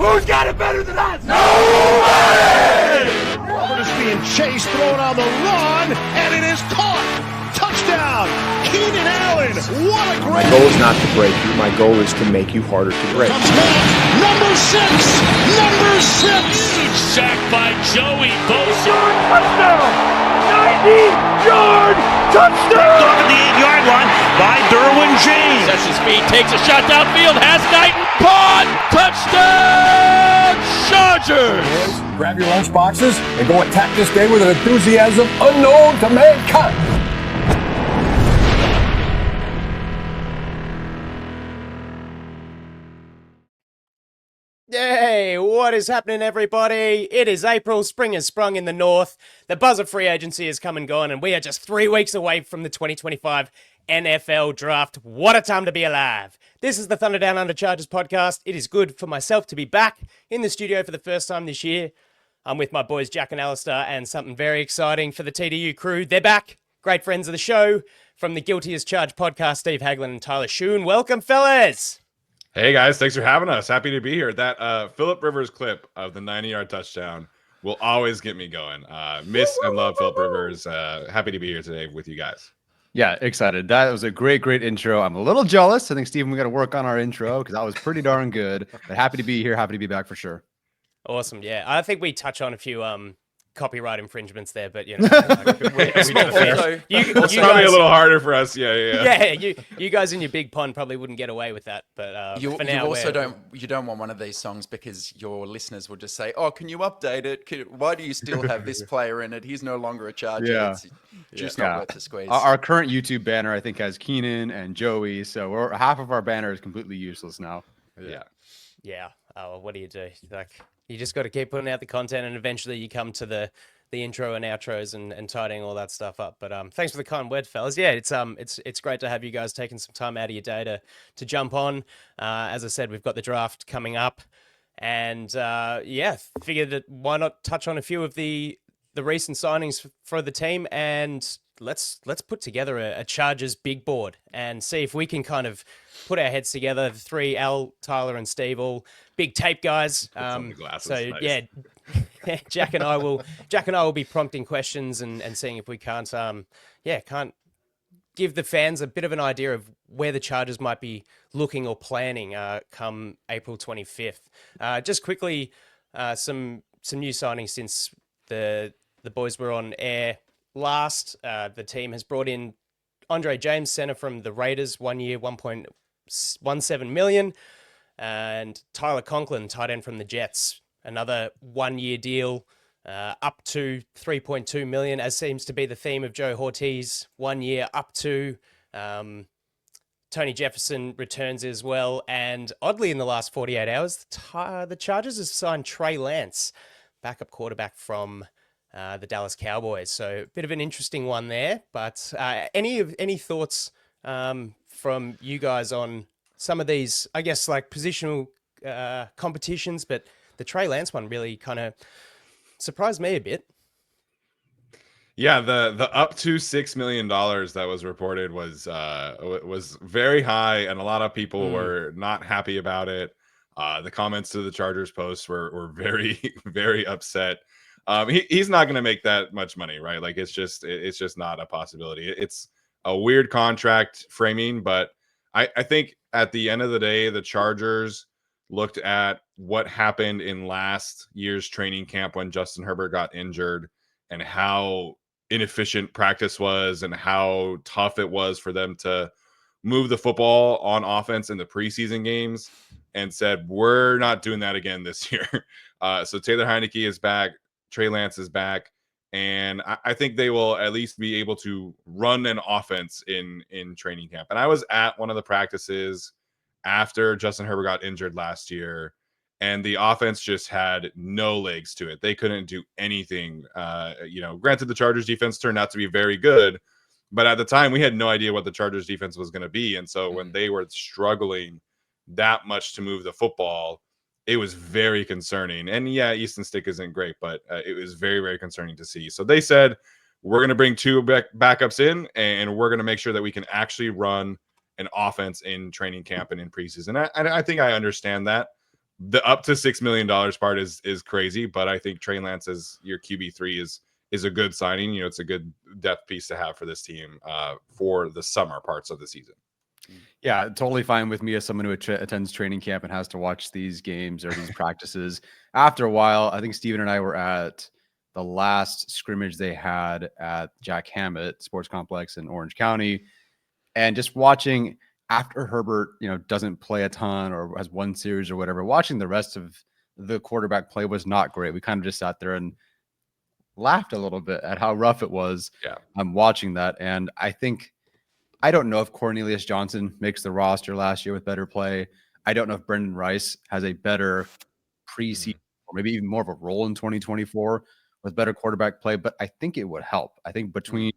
Who's got it better than us? Nobody! Robert is being chased, thrown on the run, and it is caught. Touchdown, Keenan Allen. What a great... My goal is not to break you. My goal is to make you harder to break. Comes back, number 6. Huge sack by Joey Bosa. Touchdown! 90-yard touchdown! Off at the 8-yard line by Derwin James. Sets his feet, takes a shot downfield, has Knighton caught! Touchdown! Chargers! Grab your lunch boxes and go attack this day with an enthusiasm unknown to mankind. Hey, what is happening, everybody? It is April, spring has sprung in the north, the buzz of free agency has come and gone, and we are just 3 weeks away from the 2025 NFL Draft. What a time to be alive. This is the Thunder Down Under Chargers podcast. It is good for myself to be back in the studio for the first time this year. I'm with my boys Jack and Alistair, and something very exciting for the TDU crew. They're back, great friends of the show. From the Guilty as Charged podcast, Steve Haglin and Tyler Schoon. Welcome, fellas. Hey guys, thanks for having us. Happy to be here. That Phillip Rivers clip of the 90-yard touchdown will always get me going. Miss and love Phillip Rivers. Happy to be here today with you guys. Yeah, excited. That was a great intro. I'm a little jealous. I think, Steven, we got to work on our intro because that was pretty darn good. But happy to be here. Happy to be back for sure. Awesome. Yeah, I think we touch on a few copyright infringements there, but you know, it's probably a little harder for us. Yeah. You guys in your big pond probably wouldn't get away with that, but you also don't want one of these songs because your listeners will just say, "Oh, can you update it? Why do you still have this player in it? He's no longer a Charger." Yeah. It's just not worth the squeeze. Our current YouTube banner, I think, has Keenan and Joey, so half of our banner is completely useless now. Yeah. Oh, what do you do? Like, you just got to keep putting out the content, and eventually you come to the intro and outros and tidying all that stuff up. But thanks for the kind word, fellas. Yeah, it's great to have you guys taking some time out of your day to jump on. As I said, we've got the draft coming up, and figured that why not touch on a few of the recent signings for the team, and let's put together a Chargers big board and see if we can kind of put our heads together. The three, Al, Tyler, and Steve, all big tape guys. Yeah, Jack and I will be prompting questions and seeing if we can't give the fans a bit of an idea of where the Chargers might be looking or planning come April 25th. Just quickly, some new signings since the boys were on air last. The team has brought in Andre James, center from the Raiders, 1 year, $1.17 million. And Tyler Conklin, tight end from the Jets, another 1 year deal, up to $3.2 million, as seems to be the theme of Joe Hortiz. 1 year up to Tony Jefferson returns as well. And oddly, in the last 48 hours, the Chargers have signed Trey Lance, backup quarterback from the Dallas Cowboys. So a bit of an interesting one there. But any thoughts from you guys on some of these, I guess, like positional competitions? But the Trey Lance one really kind of surprised me a bit. Yeah, the up to $6 million that was reported was very high, and a lot of people were not happy about it. The comments to the Chargers post were very, very upset. He's not going to make that much money, right? Like it's just not a possibility. It's a weird contract framing, but I think at the end of the day, the Chargers looked at what happened in last year's training camp when Justin Herbert got injured and how inefficient practice was and how tough it was for them to move the football on offense in the preseason games, and said, we're not doing that again this year. So Taylor Heineke is back. Trey Lance is back. And I think they will at least be able to run an offense in training camp. And I was at one of the practices after Justin Herbert got injured last year, and the offense just had no legs to it. They couldn't do anything. Granted, the Chargers defense turned out to be very good, but at the time we had no idea what the Chargers defense was going to be. And so when they were struggling that much to move the football, it was very concerning. And yeah, Easton Stick isn't great, but it was very, very concerning to see. So they said, we're going to bring two backups in, and we're going to make sure that we can actually run an offense in training camp and in preseason. I think I understand that. the up to $6 million part is crazy, but I think Trey Lance as your QB3 is a good signing. You know, it's a good depth piece to have for this team for the summer parts of the season. Yeah, totally fine with me as someone who attends training camp and has to watch these games or these practices. After a while, I think Steven and I were at the last scrimmage they had at Jack Hammett Sports Complex in Orange County, and just watching after Herbert, doesn't play a ton or has one series or whatever, watching the rest of the quarterback play was not great. We kind of just sat there and laughed a little bit at how rough it was. Yeah. I'm watching that. And I don't know if Cornelius Johnson makes the roster last year with better play. I don't know if Brendan Rice has a better preseason or maybe even more of a role in 2024 with better quarterback play, but I think it would help. I think between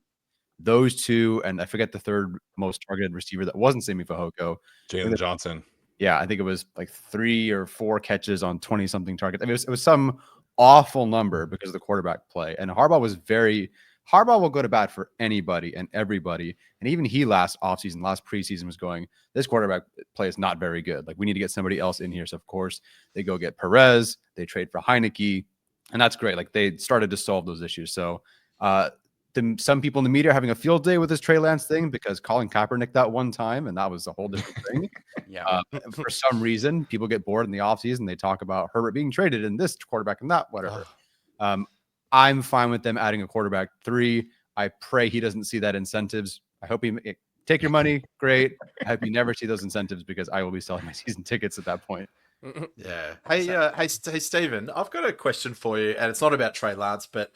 those two, and I forget the third most targeted receiver that wasn't Sammy Fehoko. Jalen Johnson. Yeah, I think it was like 3 or 4 catches on 20-something targets. I mean, it was some awful number because of the quarterback play. And Harbaugh will go to bat for anybody and everybody. And even he last preseason was going, this quarterback play is not very good. Like, we need to get somebody else in here. So, of course, they go get Perez. They trade for Heineke. And that's great. Like, they started to solve those issues. So, some people in the media are having a field day with this Trey Lance thing because Colin Kaepernick that one time, and that was a whole different thing. For some reason, people get bored in the offseason. They talk about Herbert being traded and this quarterback and that, whatever. I'm fine with them adding a quarterback 3. I pray he doesn't see that incentives. I hope he take your money. Great. I hope you never see those incentives because I will be selling my season tickets at that point. Yeah. Hey, Stephen, I've got a question for you, and it's not about Trey Lance, but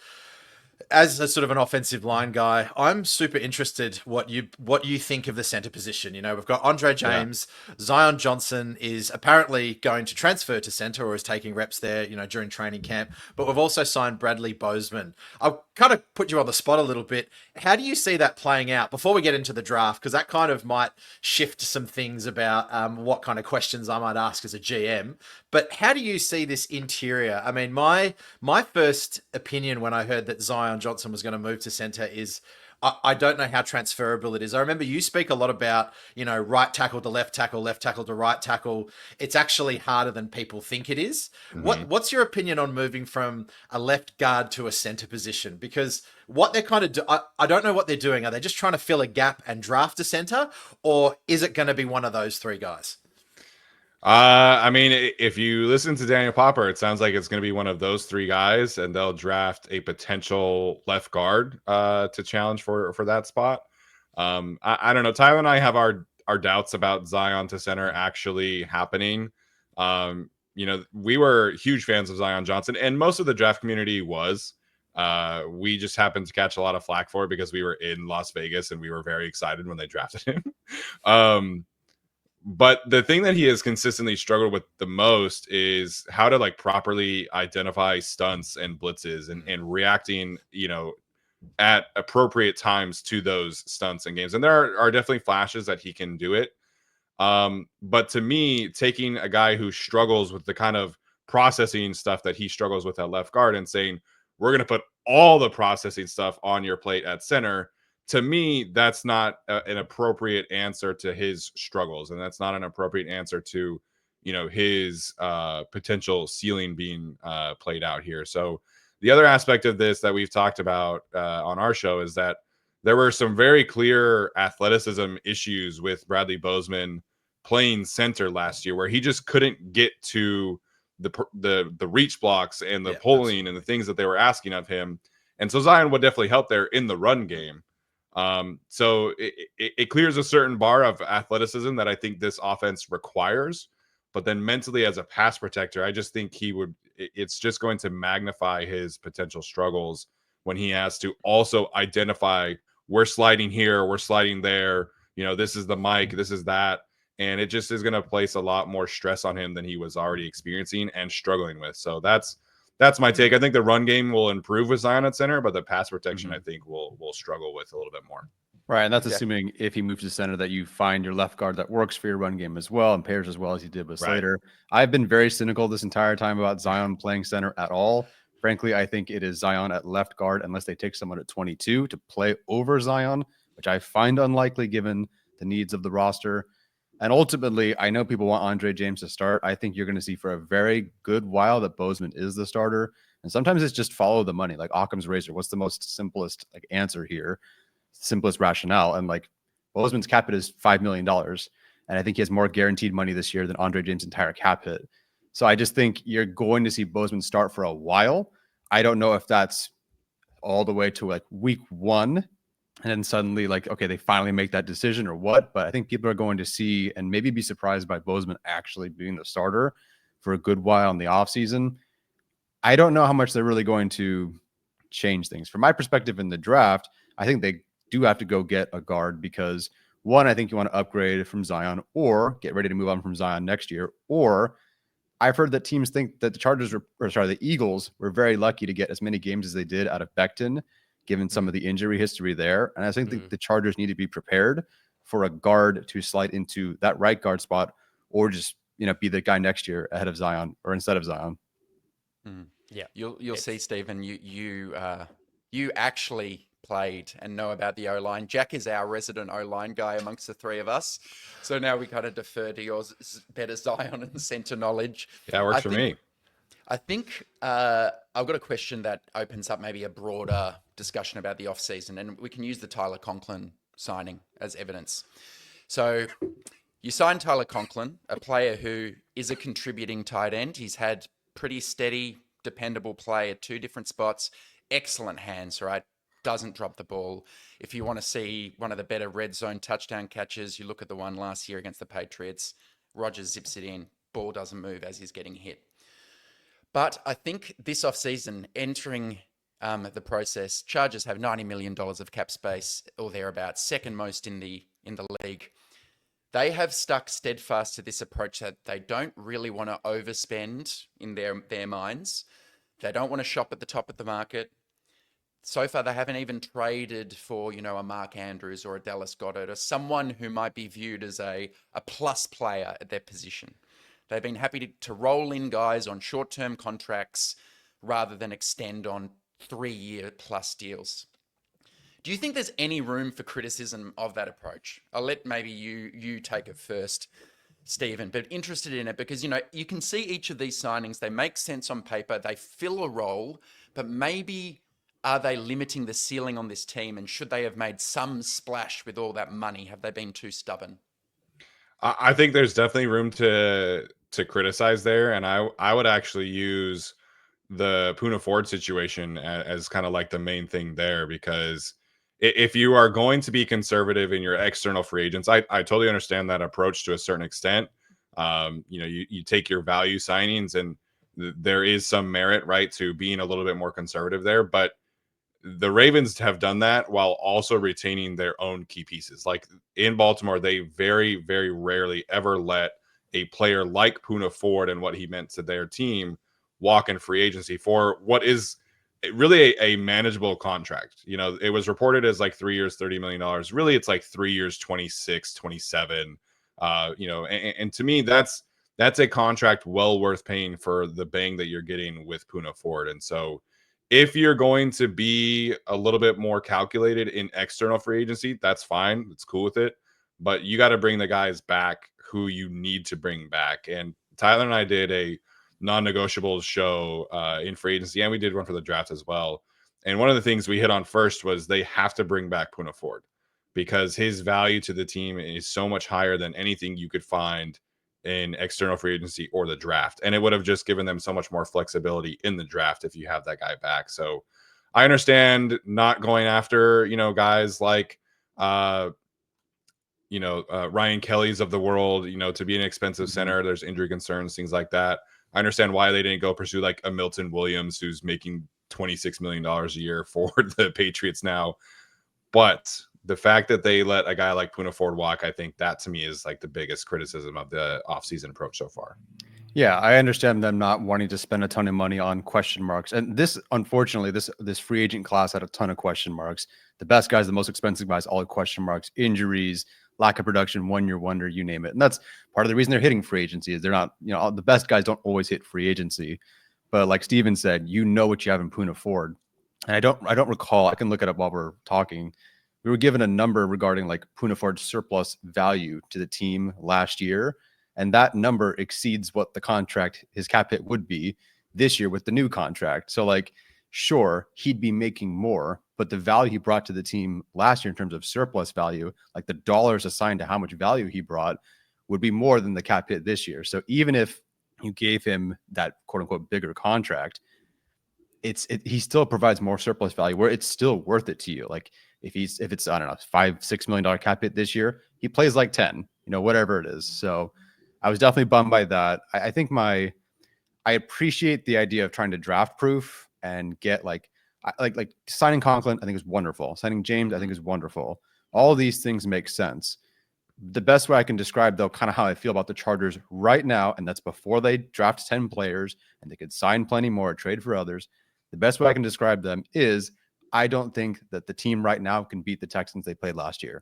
as a sort of an offensive line guy, I'm super interested what you think of the center position. We've got Andre James, Zion Johnson is apparently going to transfer to center or is taking reps there, during training camp. But we've also signed Bradley Bozeman. I'll kind of put you on the spot a little bit. How do you see that playing out before we get into the draft? Because that kind of might shift some things about what kind of questions I might ask as a GM. But how do you see this interior? I mean, my first opinion when I heard that Zion Johnson was going to move to center is I don't know how transferable it is. I remember you speak a lot about, right tackle to left tackle to right tackle. It's actually harder than people think it is. Mm-hmm. What's your opinion on moving from a left guard to a center position? Because what they're kind of I don't know what they're doing. Are they just trying to fill a gap and draft a center, or is it going to be one of those 3 guys? I mean, if you listen to Daniel Popper, it sounds like it's going to be one of those 3 guys, and they'll draft a potential left guard to challenge for that spot. I don't know. Tyler and I have our doubts about Zion to center actually happening. We were huge fans of Zion Johnson, and most of the draft community was. We just happened to catch a lot of flack for it because we were in Las Vegas and we were very excited when they drafted him. But the thing that he has consistently struggled with the most is how to properly identify stunts and blitzes and reacting, at appropriate times to those stunts and games. And there are definitely flashes that he can do it. But to me, taking a guy who struggles with the kind of processing stuff that he struggles with at left guard and saying, we're going to put all the processing stuff on your plate at center, to me, that's not an appropriate answer to his struggles. And that's not an appropriate answer to, his potential ceiling being played out here. So the other aspect of this that we've talked about on our show is that there were some very clear athleticism issues with Bradley Bozeman playing center last year, where he just couldn't get to the reach blocks and the pulling and the things that they were asking of him. And so Zion would definitely help there in the run game. So it clears a certain bar of athleticism that I think this offense requires, but then mentally as a pass protector, I just think it's just going to magnify his potential struggles when he has to also identify, we're sliding here, we're sliding there, this is the mic, this is that. And it just is going to place a lot more stress on him than he was already experiencing and struggling with. So that's my take. I think the run game will improve with Zion at center, but the pass protection, I think, will struggle with a little bit more. Right, and that's assuming if he moves to center that you find your left guard that works for your run game as well and pairs as well as he did with Slater. I've been very cynical this entire time about Zion playing center at all. Frankly, I think it is Zion at left guard unless they take someone at 22 to play over Zion, which I find unlikely given the needs of the roster. And ultimately, I know people want Andre James to start. I think you're going to see for a very good while that Bozeman is the starter. And sometimes it's just follow the money, like Occam's razor. What's the most simplest like answer here? Simplest rationale. And like Bozeman's cap hit is $5 million. And I think he has more guaranteed money this year than Andre James' entire cap hit. So I just think you're going to see Bozeman start for a while. I don't know if that's all the way to like week 1 and then suddenly like, okay, they finally make that decision or what, but I think people are going to see and maybe be surprised by Bozeman actually being the starter for a good while in the offseason. I don't know how much they're really going to change things. From my perspective in the draft, I think they do have to go get a guard because one, I think you want to upgrade from Zion or get ready to move on from Zion next year. Or I've heard that teams think that the Eagles were very lucky to get as many games as they did out of Becton, given some of the injury history there. And I think the Chargers need to be prepared for a guard to slide into that right guard spot or just, be the guy next year ahead of Zion or instead of Zion. Yeah, you'll see, Stephen. You actually played and know about the O-line. Jack is our resident O-line guy amongst the three of us, so now we kind of defer to yours better Zion and center knowledge. Yeah, works for me. I think I've got a question that opens up maybe a broader discussion about the offseason, and we can use the Tyler Conklin signing as evidence. So you signed Tyler Conklin, a player who is a contributing tight end. He's had pretty steady, dependable play at 2 different spots. Excellent hands, right? Doesn't drop the ball. If you want to see one of the better red zone touchdown catches, you look at the one last year against the Patriots. Rodgers zips it in. Ball doesn't move as he's getting hit. But I think this offseason, entering the process, Chargers have $90 million of cap space or thereabouts, second most in the league. They have stuck steadfast to this approach that they don't really want to overspend in their minds. They don't want to shop at the top of the market. So far, they haven't even traded for, a Mark Andrews or a Dallas Goedert or someone who might be viewed as a plus player at their position. They've been happy to roll in guys on short-term contracts rather than extend on 3-year plus deals. Do you think there's any room for criticism of that approach? I'll let maybe you take it first, Stephen, but interested in it because, you can see each of these signings. They make sense on paper. They fill a role, but maybe are they limiting the ceiling on this team? And should they have made some splash with all that money? Have they been too stubborn? I think there's definitely room to criticize there. And I would actually use the Poona Ford situation as kind of like the main thing there, because if you are going to be conservative in your external free agents, I totally understand that approach to a certain extent. You take your value signings and there is some merit, right, to being a little bit more conservative there. But the Ravens have done that while also retaining their own key pieces. Like in Baltimore, they very, very rarely ever let a player like Poona Ford and what he meant to their team walk in free agency for what is really a manageable contract. It was reported as like 3 years, $30 million. Really, it's like 3 years, 26, 27. And to me, that's a contract well worth paying for the bang that you're getting with Poona Ford. And so if you're going to be a little bit more calculated in external free agency, that's fine. It's cool with it. But you got to bring the guys back who you need to bring back. And Tyler and I did a non-negotiables show in free agency, and we did one for the draft as well. And one of the things we hit on first was they have to bring back Poona Ford because his value to the team is so much higher than anything you could find in external free agency or the draft. And it would have just given them so much more flexibility in the draft if you have that guy back. So I understand not going after, guys like, Ryan Kelly's of the world, to be an expensive center. There's injury concerns, things like that. I understand why they didn't go pursue like a Milton Williams, who's making $26 million a year for the Patriots now. But the fact that they let a guy like Poona Ford walk, I think that to me is like the biggest criticism of the offseason approach so far. Yeah, I understand them not wanting to spend a ton of money on question marks. And this, unfortunately, this free agent class had a ton of question marks. The best guys, the most expensive guys, all had question marks, injuries, lack of production, 1-year wonder, you name it. And that's part of the reason they're hitting free agency is they're not, the best guys don't always hit free agency. But like Steven said, what you have in Poona Ford. And I don't recall, I can look it up while we're talking, we were given a number regarding like Poona Ford's surplus value to the team last year. And that number exceeds what the contract, his cap hit would be this year with the new contract. So like, sure, he'd be making more, but the value he brought to the team last year in terms of surplus value, like the dollars assigned to how much value he brought, would be more than the cap hit this year. So even if you gave him that quote unquote bigger contract, he still provides more surplus value where it's still worth it to you. Like if it's, I don't know, $5-6 million cap hit this year, he plays like 10, whatever it is. So I was definitely bummed by that. I think I appreciate the idea of trying to draft proof and get like signing Conklin, I think is wonderful. Signing James, I think is wonderful. All these things make sense. The best way I can describe, though, kind of how I feel about the Chargers right now, and that's before they draft 10 players and they could sign plenty more, trade for others. The best way I can describe them is I don't think that the team right now can beat the Texans they played last year.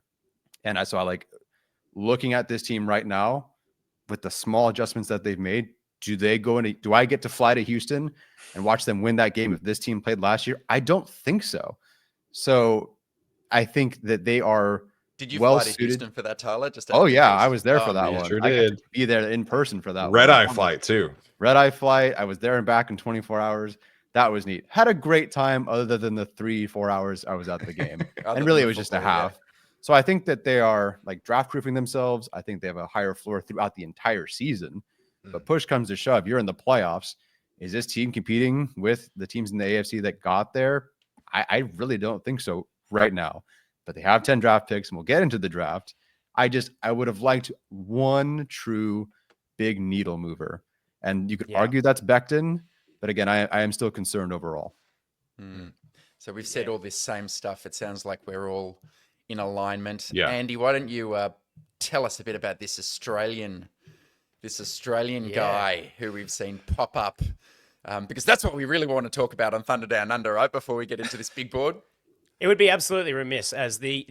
And I like looking at this team right now with the small adjustments that they've made. Do I get to fly to Houston and watch them win that game if this team played last year? I don't think so. So I think that they are. Did you fly to Houston for that, Tyler? I was there for that one. Sure I got did. to be there in person for that Red-eye flight too. Red-eye flight. I was there and back in 24 hours. That was neat. Had a great time other than the 3-4 hours I was at the game. And really it was just a half. Yeah. So I think that they are like draft proofing themselves. I think they have a higher floor throughout the entire season. But push comes to shove, you're in the playoffs. Is this team competing with the teams in the AFC that got there? I really don't think so right now. But they have 10 draft picks, and we'll get into the draft. I would have liked one true big needle mover. And you could argue that's Becton. But again, I am still concerned overall. So we've said all this same stuff. It sounds like we're all in alignment. Yeah. Andy, why don't you tell us a bit about this Australian guy who we've seen pop up, because that's what we really want to talk about on Thunder Down Under, right? Before we get into this big board. It would be absolutely remiss as the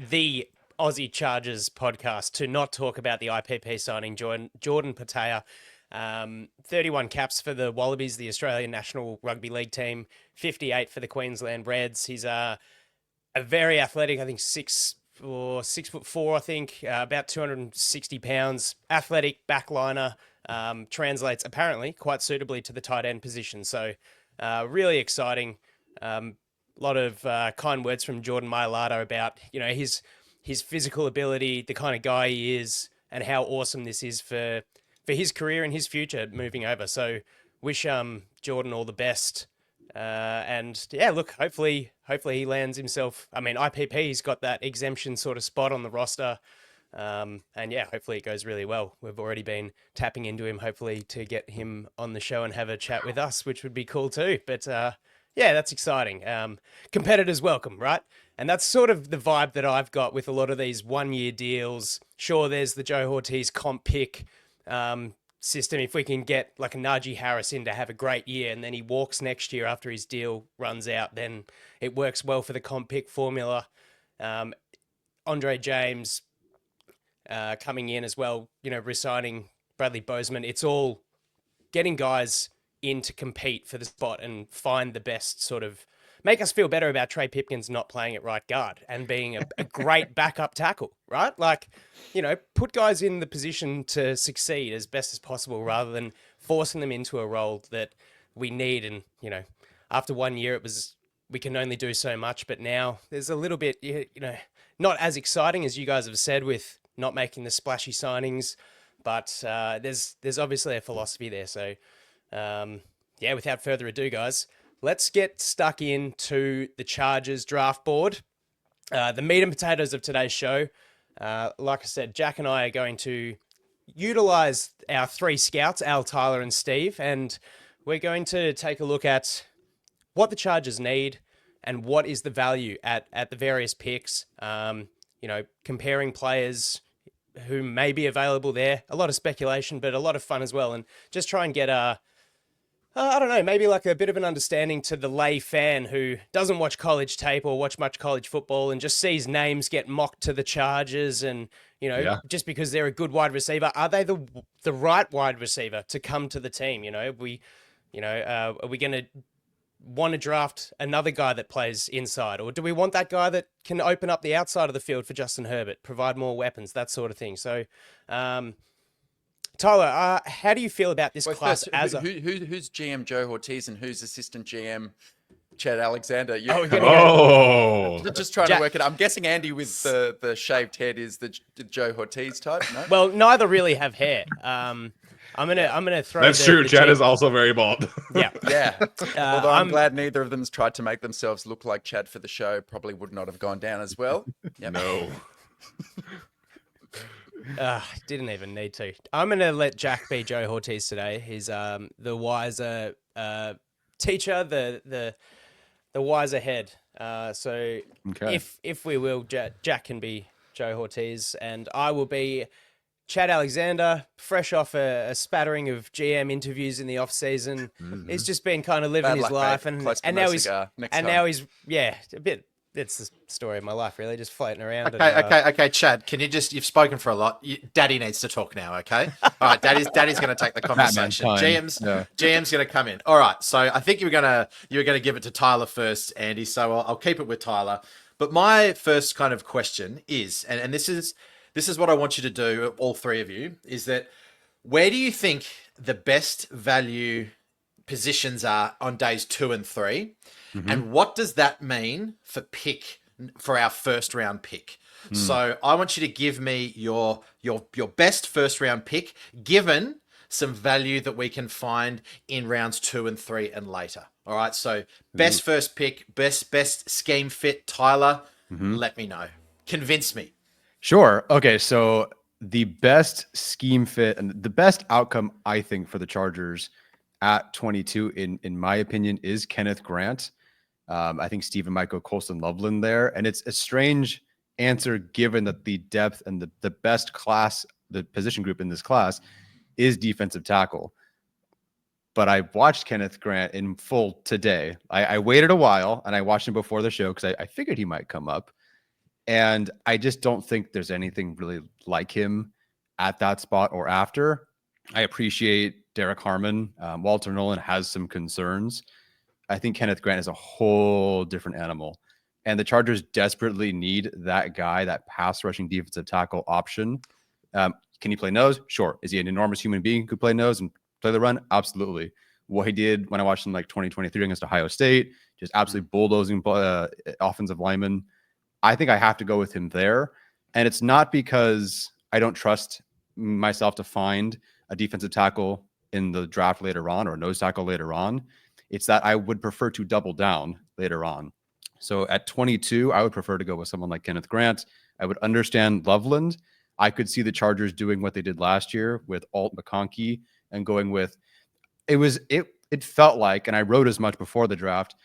Aussie Chargers podcast to not talk about the IPP signing, Jordan Patea. 31 caps for the Wallabies, the Australian National Rugby League team, 58 for the Queensland Reds. He's a very athletic, I think 6'4", I think, about 260 pounds, athletic backliner, translates apparently quite suitably to the tight end position. So really exciting. Lot of kind words from Jordan Mailata about, his physical ability, the kind of guy he is, and how awesome this is for his career and his future moving over. So wish Jordan all the best. And yeah, look, hopefully he lands himself. I mean, IPP's got that exemption sort of spot on the roster. And yeah, hopefully it goes really well. We've already been tapping into him, hopefully to get him on the show and have a chat with us, which would be cool too. But yeah, that's exciting. Competitors welcome, right? And that's sort of the vibe that I've got with a lot of these 1-year deals. Sure, there's the Joe Hortiz comp pick system. If we can get like a Najee Harris in to have a great year and then he walks next year after his deal runs out, then it works well for the comp pick formula. Andre James coming in as well, resigning Bradley Bozeman. It's all getting guys in to compete for the spot and find the best sort of make us feel better about Trey Pipkins not playing at right guard and being a great backup tackle, right? Like, put guys in the position to succeed as best as possible rather than forcing them into a role that we need. And, after 1 year, we can only do so much, but now there's a little bit, not as exciting as you guys have said with not making the splashy signings, but there's obviously a philosophy there. So, yeah, without further ado, guys, let's get stuck into the Chargers draft board. The meat and potatoes of today's show. Like I said, Jack and I are going to utilize our 3 scouts, Al, Tyler, and Steve, and we're going to take a look at what the Chargers need and what is the value at the various picks. Comparing players who may be available there. A lot of speculation, but a lot of fun as well. And just try and get I don't know, maybe like a bit of an understanding to the lay fan who doesn't watch college tape or watch much college football and just sees names get mocked to the Chargers and, just because they're a good wide receiver, are they the right wide receiver to come to the team? Are we going to want to draft another guy that plays inside, or do we want that guy that can open up the outside of the field for Justin Herbert, provide more weapons, that sort of thing? So, Tyler, how do you feel about this class? Who's GM Joe Hortiz and who's assistant GM Chad Alexander? Just trying to work it out. I'm guessing Andy with the shaved head is the Joe Hortiz type. No? Well, neither really have hair. I'm gonna throw. That's true. Chad is also very bald. Yeah. Although I'm glad neither of them's tried to make themselves look like Chad for the show. Probably would not have gone down as well. Yep. No. Didn't even need to. I'm gonna let Jack be Joe Hortiz today. He's the wiser teacher, the wiser head. So if we will, Jack can be Joe Hortiz, and I will be Chad Alexander, fresh off a spattering of GM interviews in the off season. He's just been kind of living his life, and now he's a bit. It's the story of my life, really, just floating around. Okay, Chad, can you you've spoken for a lot. Daddy needs to talk now, okay? All right, Daddy's going to take the conversation. GM's going to come in. All right, so I think you were going to give it to Tyler first, Andy, so I'll keep it with Tyler. But my first kind of question is, and this is what I want you to do, all three of you, is that where do you think the best value positions are on days 2 and 3? Mm-hmm. And what does that mean for our first round pick? So I want you to give me your best first round pick, given some value that we can find in rounds 2 and 3 and later. All right. So best first pick, best scheme fit, Tyler. Let me know. Convince me. Sure. Okay. So the best scheme fit and the best outcome, I think, for the Chargers at 22, in my opinion, is Kenneth Grant. I think Stephen might go Colston Loveland there. And it's a strange answer given that the depth and the best class, the position group in this class is defensive tackle. But I watched Kenneth Grant in full today. I waited a while and I watched him before the show because I figured he might come up. And I just don't think there's anything really like him at that spot or after. I appreciate Derek Harmon. Walter Nolan has some concerns. I think Kenneth Grant is a whole different animal. And the Chargers desperately need that guy, that pass rushing defensive tackle option. Can he play nose? Sure. Is he an enormous human being who could play nose and play the run? Absolutely. What he did when I watched him like 2023 against Ohio State, just absolutely bulldozing offensive linemen. I think I have to go with him there. And it's not because I don't trust myself to find a defensive tackle in the draft later on or a nose tackle later on. It's that I would prefer to double down later on. So at 22, I would prefer to go with someone like Kenneth Grant. I would understand Loveland. I could see the Chargers doing what they did last year with Alt McConkey and going with it felt like, and I wrote as much before the draft,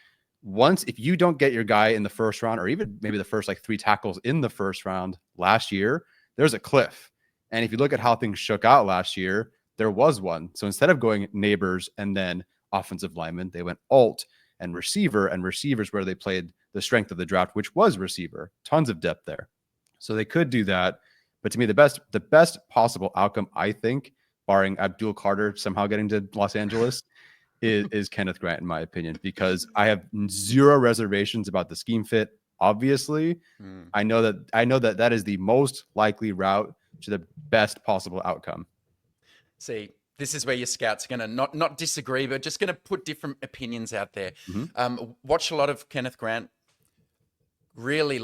if you don't get your guy in the first round, or even maybe the first like 3 tackles in the first round last year, there's a cliff. And if you look at how things shook out last year, there was one. So instead of going neighbors and then offensive lineman, they went alt and receivers where they played the strength of the draft, which was receiver. Tons of depth there. So they could do that. But to me, the best possible outcome, I think, barring Abdul Carter somehow getting to Los Angeles, is Kenneth Grant, in my opinion, because I have zero reservations about the scheme fit. Obviously, I know that is the most likely route to the best possible outcome. See, this is where your scouts are going to not disagree, but just going to put different opinions out there. Watch a lot of Kenneth Grant. Really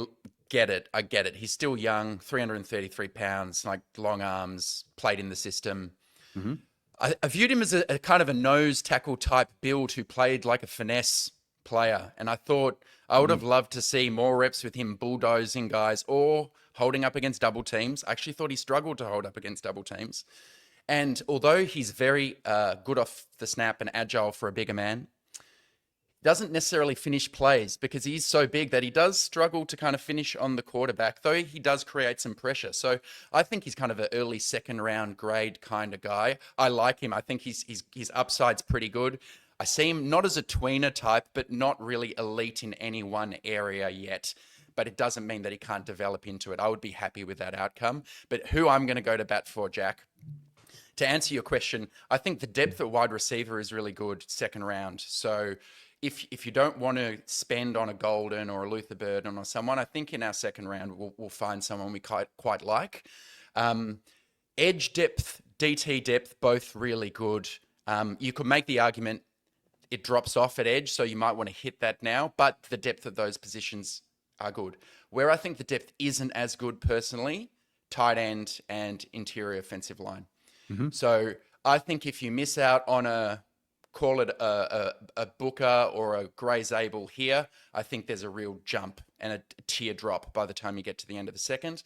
get it. I get it. He's still young, 333 pounds, like long arms, played in the system. I viewed him as a kind of a nose tackle type build who played like a finesse player. And I thought I would have loved to see more reps with him bulldozing guys or holding up against double teams. I actually thought he struggled to hold up against double teams. And although he's very good off the snap and agile for a bigger man, doesn't necessarily finish plays because he's so big that he does struggle to kind of finish on the quarterback, though he does create some pressure. So I think he's kind of an early second round grade kind of guy. I like him. I think his upside's pretty good. I see him not as a tweener type, but not really elite in any one area yet. But it doesn't mean that he can't develop into it. I would be happy with that outcome. But who I'm going to go to bat for, Jack? To answer your question, I think the depth at wide receiver is really good second round. So if you don't want to spend on a Golden or a Luther Burden or someone, I think in our second round we'll find someone we quite like. Edge depth, DT depth, both really good. You could make the argument it drops off at edge, so you might want to hit that now, but the depth of those positions are good. Where I think the depth isn't as good personally, tight end and interior offensive line. So I think if you miss out on call it a Booker or a Gray Zabel here, I think there's a real jump and a tier drop by the time you get to the end of the second.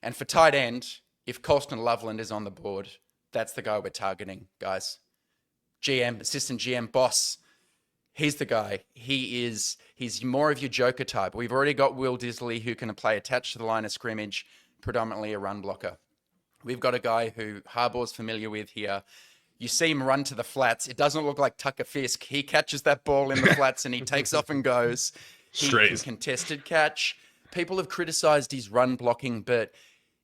And for tight end, if Colston Loveland is on the board, that's the guy we're targeting, guys. Assistant GM, boss. He's the guy. He's more of your joker type. We've already got Will Disley, who can play attached to the line of scrimmage, predominantly a run blocker. We've got a guy who Harbaugh's familiar with here. You see him run to the flats. It doesn't look like Tucker Fisk. He catches that ball in the flats and he takes off and goes. He can contested catch. People have criticized his run blocking, but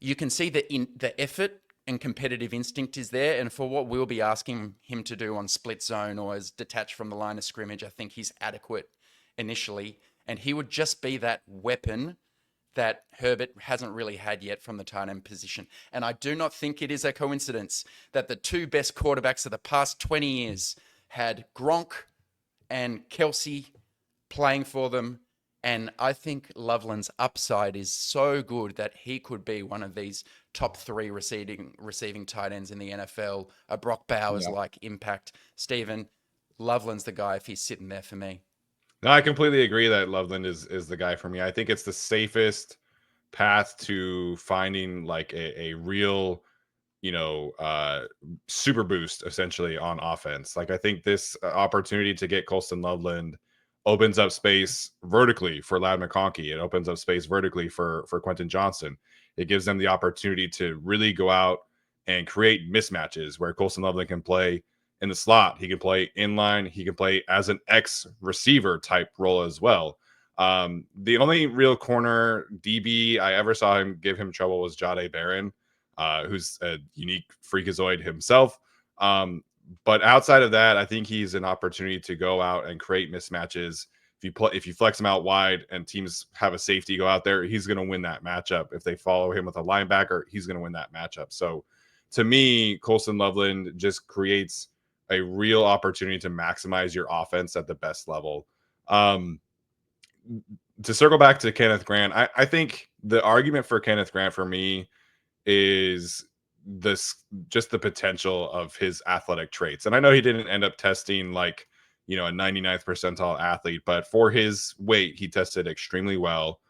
you can see that the effort and competitive instinct is there. And for what we'll be asking him to do on split zone or as detached from the line of scrimmage, I think he's adequate initially. And he would just be that weapon that Herbert hasn't really had yet from the tight end position. And I do not think it is a coincidence that the two best quarterbacks of the past 20 years had Gronk and Kelsey playing for them. And I think Loveland's upside is so good that he could be one of these top 3 receiving tight ends in the NFL, a Brock Bowers-like impact. Stephen, Loveland's the guy if he's sitting there for me. No, I completely agree that Loveland is the guy for me. I think it's the safest path to finding like a real, super boost essentially on offense. Like I think this opportunity to get Colston Loveland opens up space vertically for Ladd McConkey. It opens up space vertically for Quentin Johnston. It gives them the opportunity to really go out and create mismatches where Colston Loveland can play in the slot. He can play inline. He can play as an X receiver type role as well. The only real corner DB I ever saw him give him trouble was Jahdae Barron, who's a unique freakazoid himself. But outside of that, I think he's an opportunity to go out and create mismatches. If you flex him out wide and teams have a safety go out there, he's going to win that matchup. If they follow him with a linebacker, he's going to win that matchup. So to me, Colston Loveland just creates a real opportunity to maximize your offense at the best level. To circle back to Kenneth Grant, I think the argument for Kenneth Grant for me is just the potential of his athletic traits. And I know he didn't end up testing like, a 99th percentile athlete, but for his weight, he tested extremely well.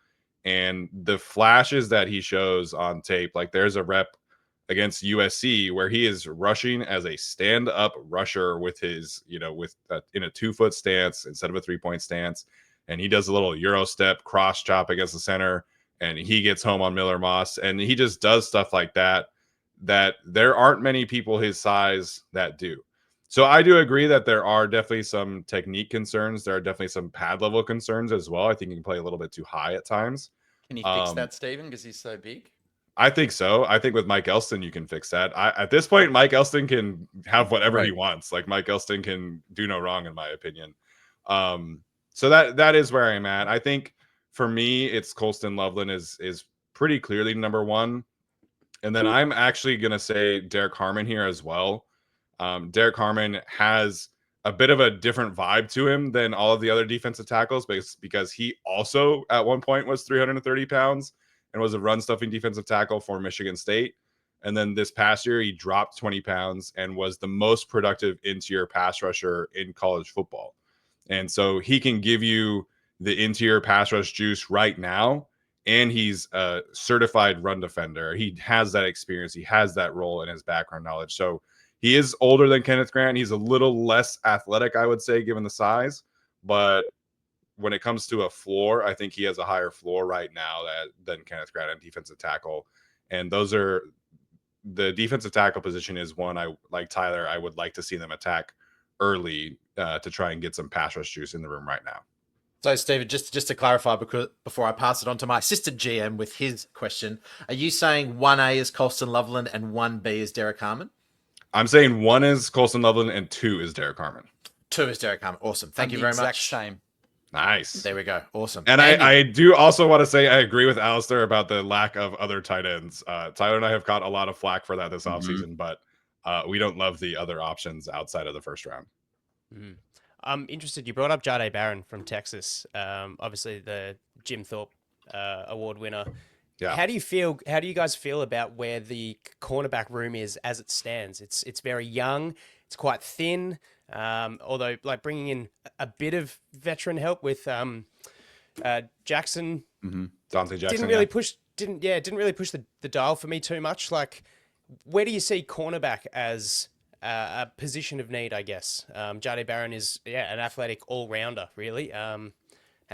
And the flashes that he shows on tape, like there's a rep against USC where he is rushing as a stand-up rusher with his, in a 2-foot stance instead of a 3-point stance. And he does a little Euro step cross chop against the center and he gets home on Miller Moss. And he just does stuff like that there aren't many people his size that do. So I do agree that there are definitely some technique concerns. There are definitely some pad level concerns as well. I think he can play a little bit too high at times. Can he fix that, Stephen, because he's so big? I think so. I think with Mike Elston, you can fix that. At this point, Mike Elston can have whatever he wants. Like Mike Elston can do no wrong, in my opinion. So that is where I'm at. I think for me, it's Colston Loveland is pretty clearly number one. And then I'm actually going to say Derek Harmon here as well. Derek Harmon has a bit of a different vibe to him than all of the other defensive tackles because he also at one point was 330 pounds and was a run stuffing defensive tackle for Michigan State. And then this past year, he dropped 20 pounds and was the most productive interior pass rusher in college football. And so he can give you the interior pass rush juice right now. And he's a certified run defender. He has that experience. He has that role in his background knowledge. So he is older than Kenneth Grant. He's a little less athletic, I would say, given the size. But when it comes to a floor, I think he has a higher floor right now than Kenneth Grant at defensive tackle. And those are the defensive tackle position is one I like Tyler. I would like to see them attack early to try and get some pass rush juice in the room right now. So, Stephen, just to clarify, before I pass it on to my assistant GM with his question, are you saying 1A is Colston Loveland and 1B is Derek Harmon? I'm saying 1 is Colston Loveland and 2 is Derek Harmon. 2 is Derek Harmon. Awesome. Thank I'm you the very exact much. Same. Nice. There we go. Awesome. And Andy. I do also want to say I agree with Alistair about the lack of other tight ends. Tyler and I have caught a lot of flack for that this offseason, but we don't love the other options outside of the first round. I'm interested. You brought up Jahdae Barron from Texas, obviously the Jim Thorpe Award winner. Yeah. How do you guys feel about where the cornerback room is as it stands? It's very young. It's quite thin. Although like bringing in a bit of veteran help with Jackson, Dante Jackson didn't really push the dial for me too much. Like, where do you see cornerback as a position of need? I guess Jahdae Barron is an athletic all rounder really, and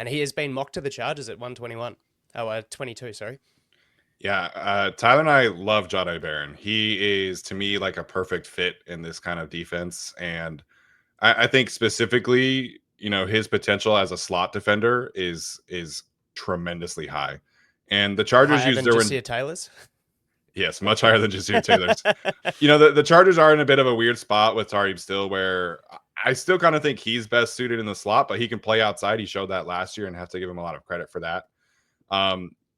he has been mocked to the Chargers at 22. Sorry. Yeah, Tyler and I love Jahdae Barron. He is, to me, like a perfect fit in this kind of defense. And I think specifically, his potential as a slot defender is tremendously high. And the Chargers use Jasir Taylor's. Yes, much higher than Jasir Taylor's. The Chargers are in a bit of a weird spot with Tariq still, where I still kind of think he's best suited in the slot, but he can play outside. He showed that last year and have to give him a lot of credit for that.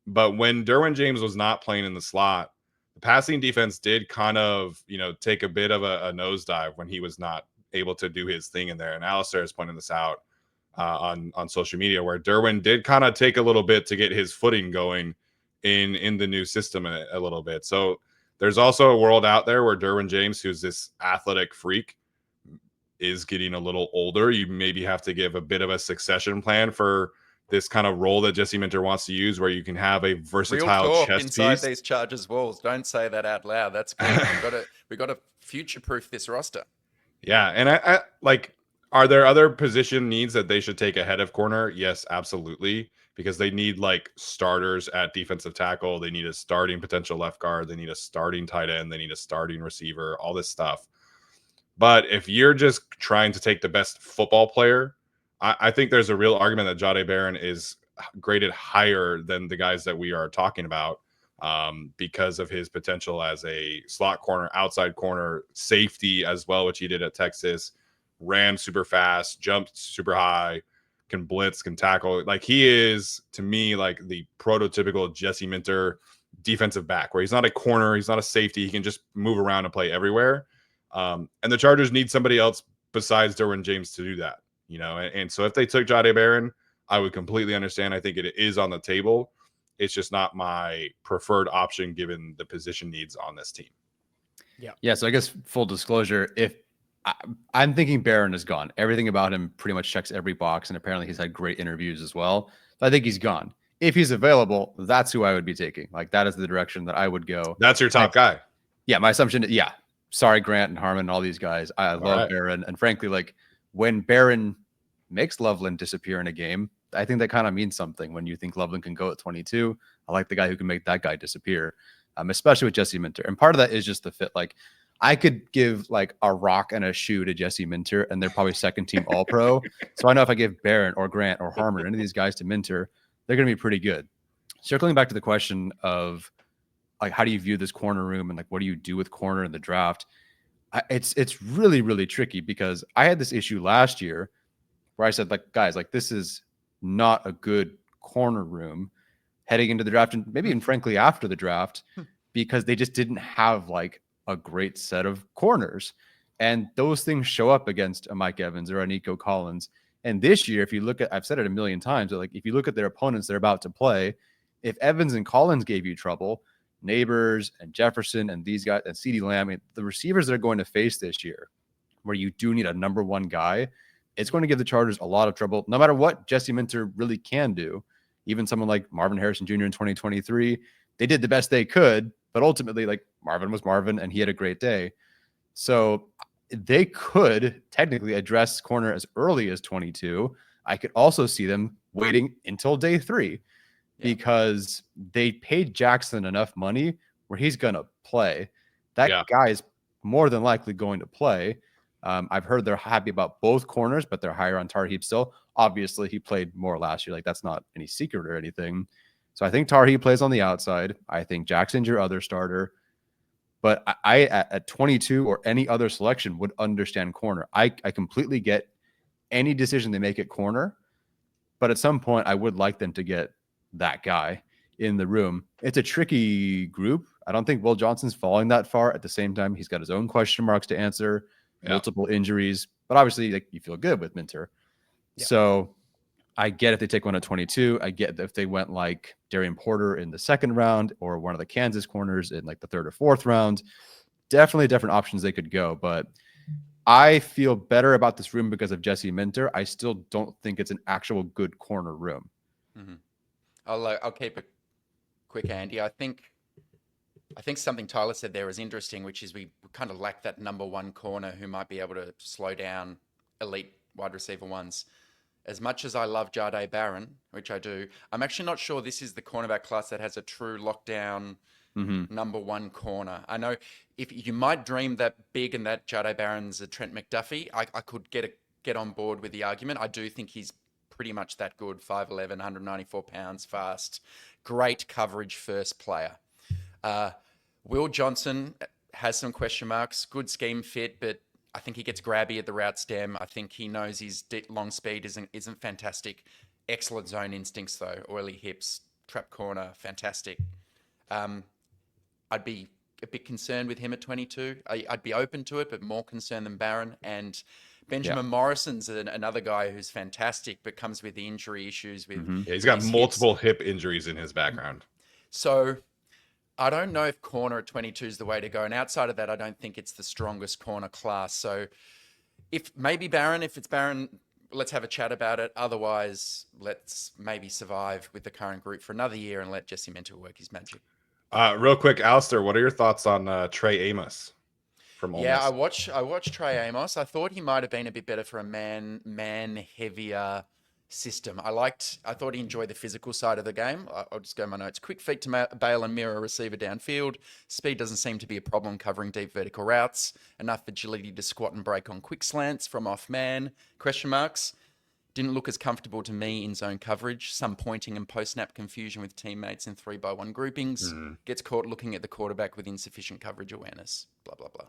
But when Derwin James was not playing in the slot, the passing defense did kind of, take a bit of a nosedive when he was not able to do his thing in there. And Alistair is pointing this out on social media, where Derwin did kind of take a little bit to get his footing going in the new system a little bit. So there's also a world out there where Derwin James, who's this athletic freak, is getting a little older. You maybe have to give a bit of a succession plan for this kind of role that Jesse Minter wants to use, where you can have a versatile chess inside piece. These Chargers walls. Don't say that out loud. That's good. we got to future-proof this roster. Yeah, and I like, are there other position needs that they should take ahead of corner? Yes, absolutely, because they need like starters at defensive tackle. They need a starting potential left guard. They need a starting tight end. They need a starting receiver, all this stuff. But if you're just trying to take the best football player, I think there's a real argument that Jahdae Barron is graded higher than the guys that we are talking about because of his potential as a slot corner, outside corner, safety as well, which he did at Texas, ran super fast, jumped super high, can blitz, can tackle. Like, he is, to me, like the prototypical Jesse Minter defensive back, where he's not a corner, he's not a safety, he can just move around and play everywhere. And the Chargers need somebody else besides Derwin James to do that. And so if they took Jahdae Barron, I would completely understand. I think it is on the table. It's just not my preferred option given the position needs on this team. Yeah. So I guess full disclosure, if I'm thinking Barron is gone, everything about him pretty much checks every box, and apparently he's had great interviews as well. So I think he's gone. If he's available, that's who I would be taking. Like, that is the direction that I would go. That's your top guy. Yeah. My assumption. Yeah. Sorry, Grant and Harmon and all these guys. I love Barron. And frankly, like, when Barron makes Loveland disappear in a game, I think that kind of means something. When you think Loveland can go at 22, I like the guy who can make that guy disappear, especially with Jesse Minter. And part of that is just the fit. Like, I could give like a rock and a shoe to Jesse Minter, and they're probably second team all pro. So I know if I give Barron or Grant or Harmon or any of these guys to Minter, they're going to be pretty good. Circling back to the question of like, how do you view this corner room, and like, what do you do with corner in the draft? It's really, really tricky, because I had this issue last year where I said, like, guys, like, this is not a good corner room heading into the draft, and maybe even frankly after the draft, because they just didn't have like a great set of corners. And those things show up against a Mike Evans or a Nico Collins. And this year, if you look at, I've said it a million times, but like, if you look at their opponents they're about to play, if Evans and Collins gave you trouble, Neighbors and Jefferson and these guys and CeeDee Lamb, I mean, the receivers they're going to face this year, where you do need a number one guy, it's going to give the Chargers a lot of trouble, no matter what Jesse Minter really can do. Even someone like Marvin Harrison Jr. in 2023, they did the best they could, but ultimately, like, Marvin was Marvin and he had a great day. So they could technically address corner as early as 22. I could also see them waiting until day 3. Because they paid Jackson enough money where he's going to play. That guy is more than likely going to play. I've heard they're happy about both corners, but they're higher on Tarheeb still. Obviously, he played more last year. Like, that's not any secret or anything. So I think Tarheeb plays on the outside. I think Jackson's your other starter. But I at 22 or any other selection would understand corner. I completely get any decision they make at corner. But at some point, I would like them to get that guy in the room. It's a tricky group. I don't think Will Johnson's falling that far. At the same time, he's got his own question marks to answer, multiple injuries. But obviously, like, you feel good with Minter. Yeah. So I get if they take one at 22. I get if they went like Darian Porter in the second round or one of the Kansas corners in like the third or fourth round. Definitely different options they could go. But I feel better about this room because of Jesse Minter. I still don't think it's an actual good corner room. Mm-hmm. I'll keep it quick, Andy. I think something Tyler said there is interesting, which is we kind of lack that number one corner who might be able to slow down elite wide receiver ones. As much as I love Jahdae Barron, which I do, I'm actually not sure this is the cornerback class that has a true lockdown number one corner. I know if you might dream that big and that Jahdae Barron's a Trent McDuffie, I could get on board with the argument. I do think he's pretty much that good, 5'11", 194 pounds, fast, great coverage first player. Will Johnson has some question marks, good scheme fit, but I think he gets grabby at the route stem. I think he knows his long speed isn't fantastic. Excellent zone instincts though, oily hips, trap corner, fantastic. I'd be a bit concerned with him at 22. I'd be open to it, but more concerned than Barron. And Benjamin Morrison's another guy who's fantastic, but comes with the injury issues. He's got multiple hip injuries in his background. So I don't know if corner at 22 is the way to go. And outside of that, I don't think it's the strongest corner class. So if it's Barron, let's have a chat about it. Otherwise, let's maybe survive with the current group for another year and let Jesse Minter work his magic. Real quick, Alistair, what are your thoughts on Trey Amos from Ole Miss? Yeah, I watched Trey Amos. I thought he might have been a bit better for a man heavier system. I thought he enjoyed the physical side of the game. I'll just go my notes. Quick feet to bail and mirror a receiver downfield. Speed doesn't seem to be a problem covering deep vertical routes. Enough agility to squat and break on quick slants from off man. Question marks. Didn't look as comfortable to me in zone coverage. Some pointing and post-snap confusion with teammates in 3-by-1 groupings. Gets caught looking at the quarterback with insufficient coverage awareness. Blah, blah, blah.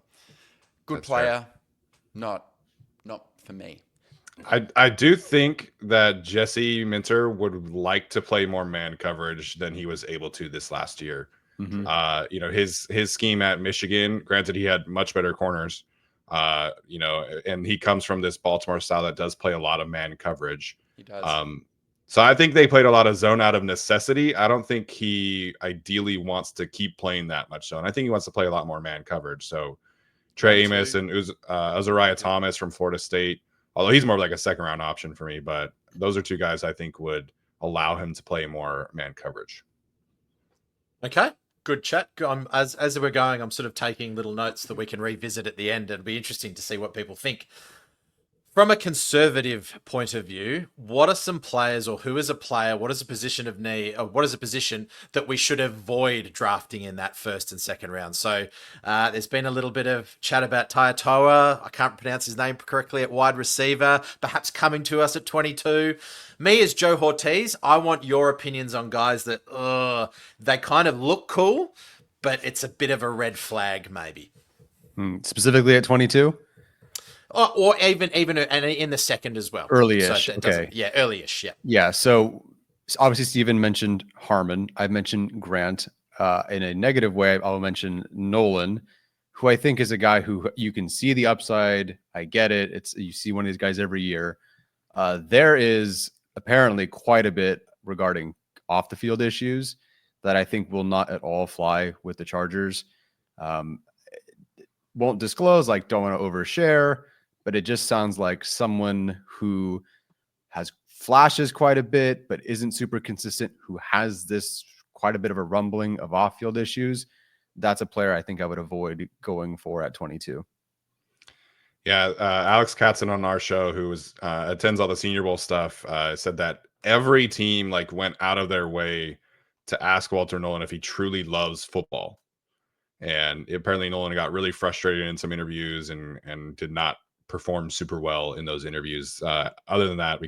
Good That's player. Fair. Not for me. I do think that Jesse Minter would like to play more man coverage than he was able to this last year. His scheme at Michigan, granted he had much better corners, and he comes from this Baltimore style that does play a lot of man coverage. He does. So I think they played a lot of zone out of necessity. I don't think he ideally wants to keep playing that much zone. I think he wants to play a lot more man coverage. So Trey Amos and Uzariah Thomas from Florida State, although he's more of like a second round option for me, but those are two guys I think would allow him to play more man coverage. Okay. Good chat. As we're going, I'm sort of taking little notes that we can revisit at the end. It'll be interesting to see what people think. From a conservative point of view, what are some players, or who is a player, what is a position of need, or what is a position that we should avoid drafting in that first and second round? So there's been a little bit of chat about Taitoa. I can't pronounce his name correctly at wide receiver, perhaps coming to us at 22. Me as Joe Hortiz, I want your opinions on guys that they kind of look cool, but it's a bit of a red flag maybe. Specifically at 22? Or even in the second as well. Early-ish. So okay. Yeah, early-ish. Yeah. Yeah. So obviously Steven mentioned Harmon. I mentioned Grant. In a negative way, I'll mention Nolan, who I think is a guy who you can see the upside. I get it. You see one of these guys every year. There is apparently quite a bit regarding off the field issues that I think will not at all fly with the Chargers. Won't disclose, like don't want to overshare, but it just sounds like someone who has flashes quite a bit, but isn't super consistent, who has this quite a bit of a rumbling of off-field issues. That's a player I think I would avoid going for at 22. Yeah, Alex Katzen on our show, who attends all the Senior Bowl stuff, said that every team went out of their way to ask Walter Nolan if he truly loves football. And apparently Nolan got really frustrated in some interviews and did not perform super well in those interviews. Other than that,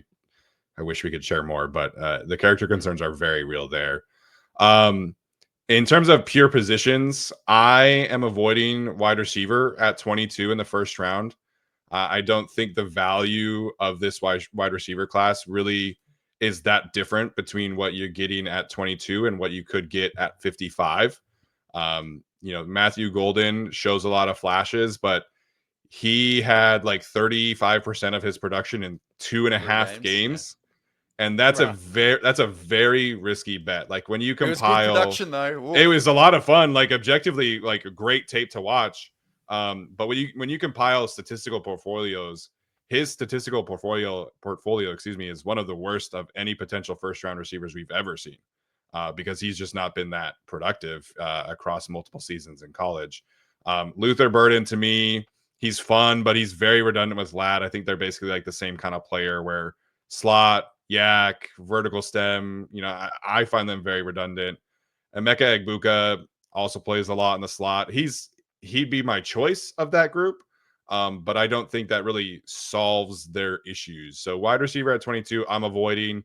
I wish we could share more, but the character concerns are very real there. In terms of pure positions, I am avoiding wide receiver at 22 in the first round. I don't think the value of this wide receiver class really is that different between what you're getting at 22 and what you could get at 55. Matthew Golden shows a lot of flashes, but he had like 35% of his production in 2.5 games. Yeah. And that's a very risky bet. Like when you compile, it was good production though. It was a lot of fun, like objectively, like a great tape to watch. But when you compile statistical portfolios, his statistical portfolio, is one of the worst of any potential first round receivers we've ever seen, because he's just not been that productive across multiple seasons in college. Luther Burden, to me, he's fun, but he's very redundant with Ladd. I think they're basically like the same kind of player where slot, yak, vertical stem, I find them very redundant. Emeka Egbuka also plays a lot in the slot. He'd be my choice of that group, but I don't think that really solves their issues. So wide receiver at 22, I'm avoiding.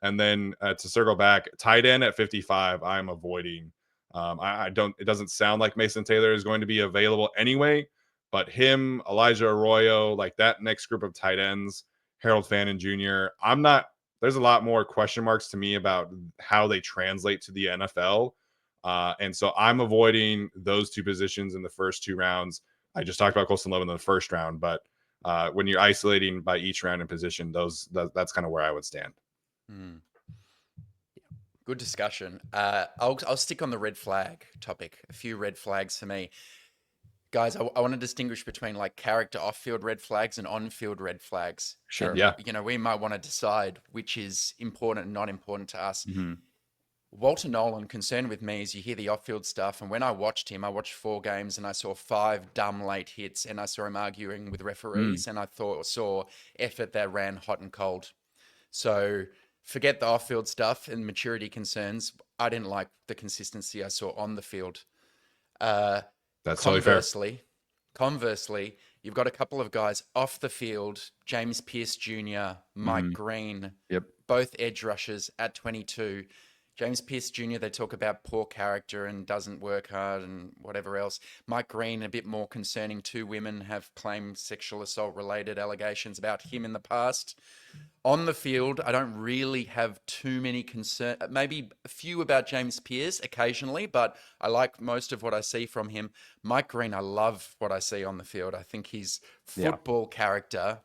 And then to circle back, tight end at 55, I'm avoiding. It doesn't sound like Mason Taylor is going to be available anyway, but him, Elijah Arroyo, like that next group of tight ends, Harold Fannin Jr., there's a lot more question marks to me about how they translate to the NFL. And so I'm avoiding those two positions in the first 2 rounds. I just talked about Colston Love in the first round, but when you're isolating by each round in position, that's kind of where I would stand. Good discussion. I'll stick on the red flag topic. A few red flags for me. Guys, I want to distinguish between like character off-field red flags and on-field red flags. Sure. And, yeah. We might want to decide which is important and not important to us. Mm-hmm. Walter Nolan, concerned with me is you hear the off-field stuff. And when I watched him, I watched 4 games and I saw 5 dumb late hits and I saw him arguing with referees and I saw effort that ran hot and cold. So forget the off-field stuff and maturity concerns. I didn't like the consistency I saw on the field. That's totally fair. Conversely, you've got a couple of guys off the field, James Pierce Jr., Mike Green, both edge rushers at 22. James Pierce Jr., they talk about poor character and doesn't work hard and whatever else. Mike Green, a bit more concerning. 2 women have claimed sexual assault-related allegations about him in the past. On the field, I don't really have too many concerns. Maybe a few about James Pierce occasionally, but I like most of what I see from him. Mike Green, I love what I see on the field. I think his football character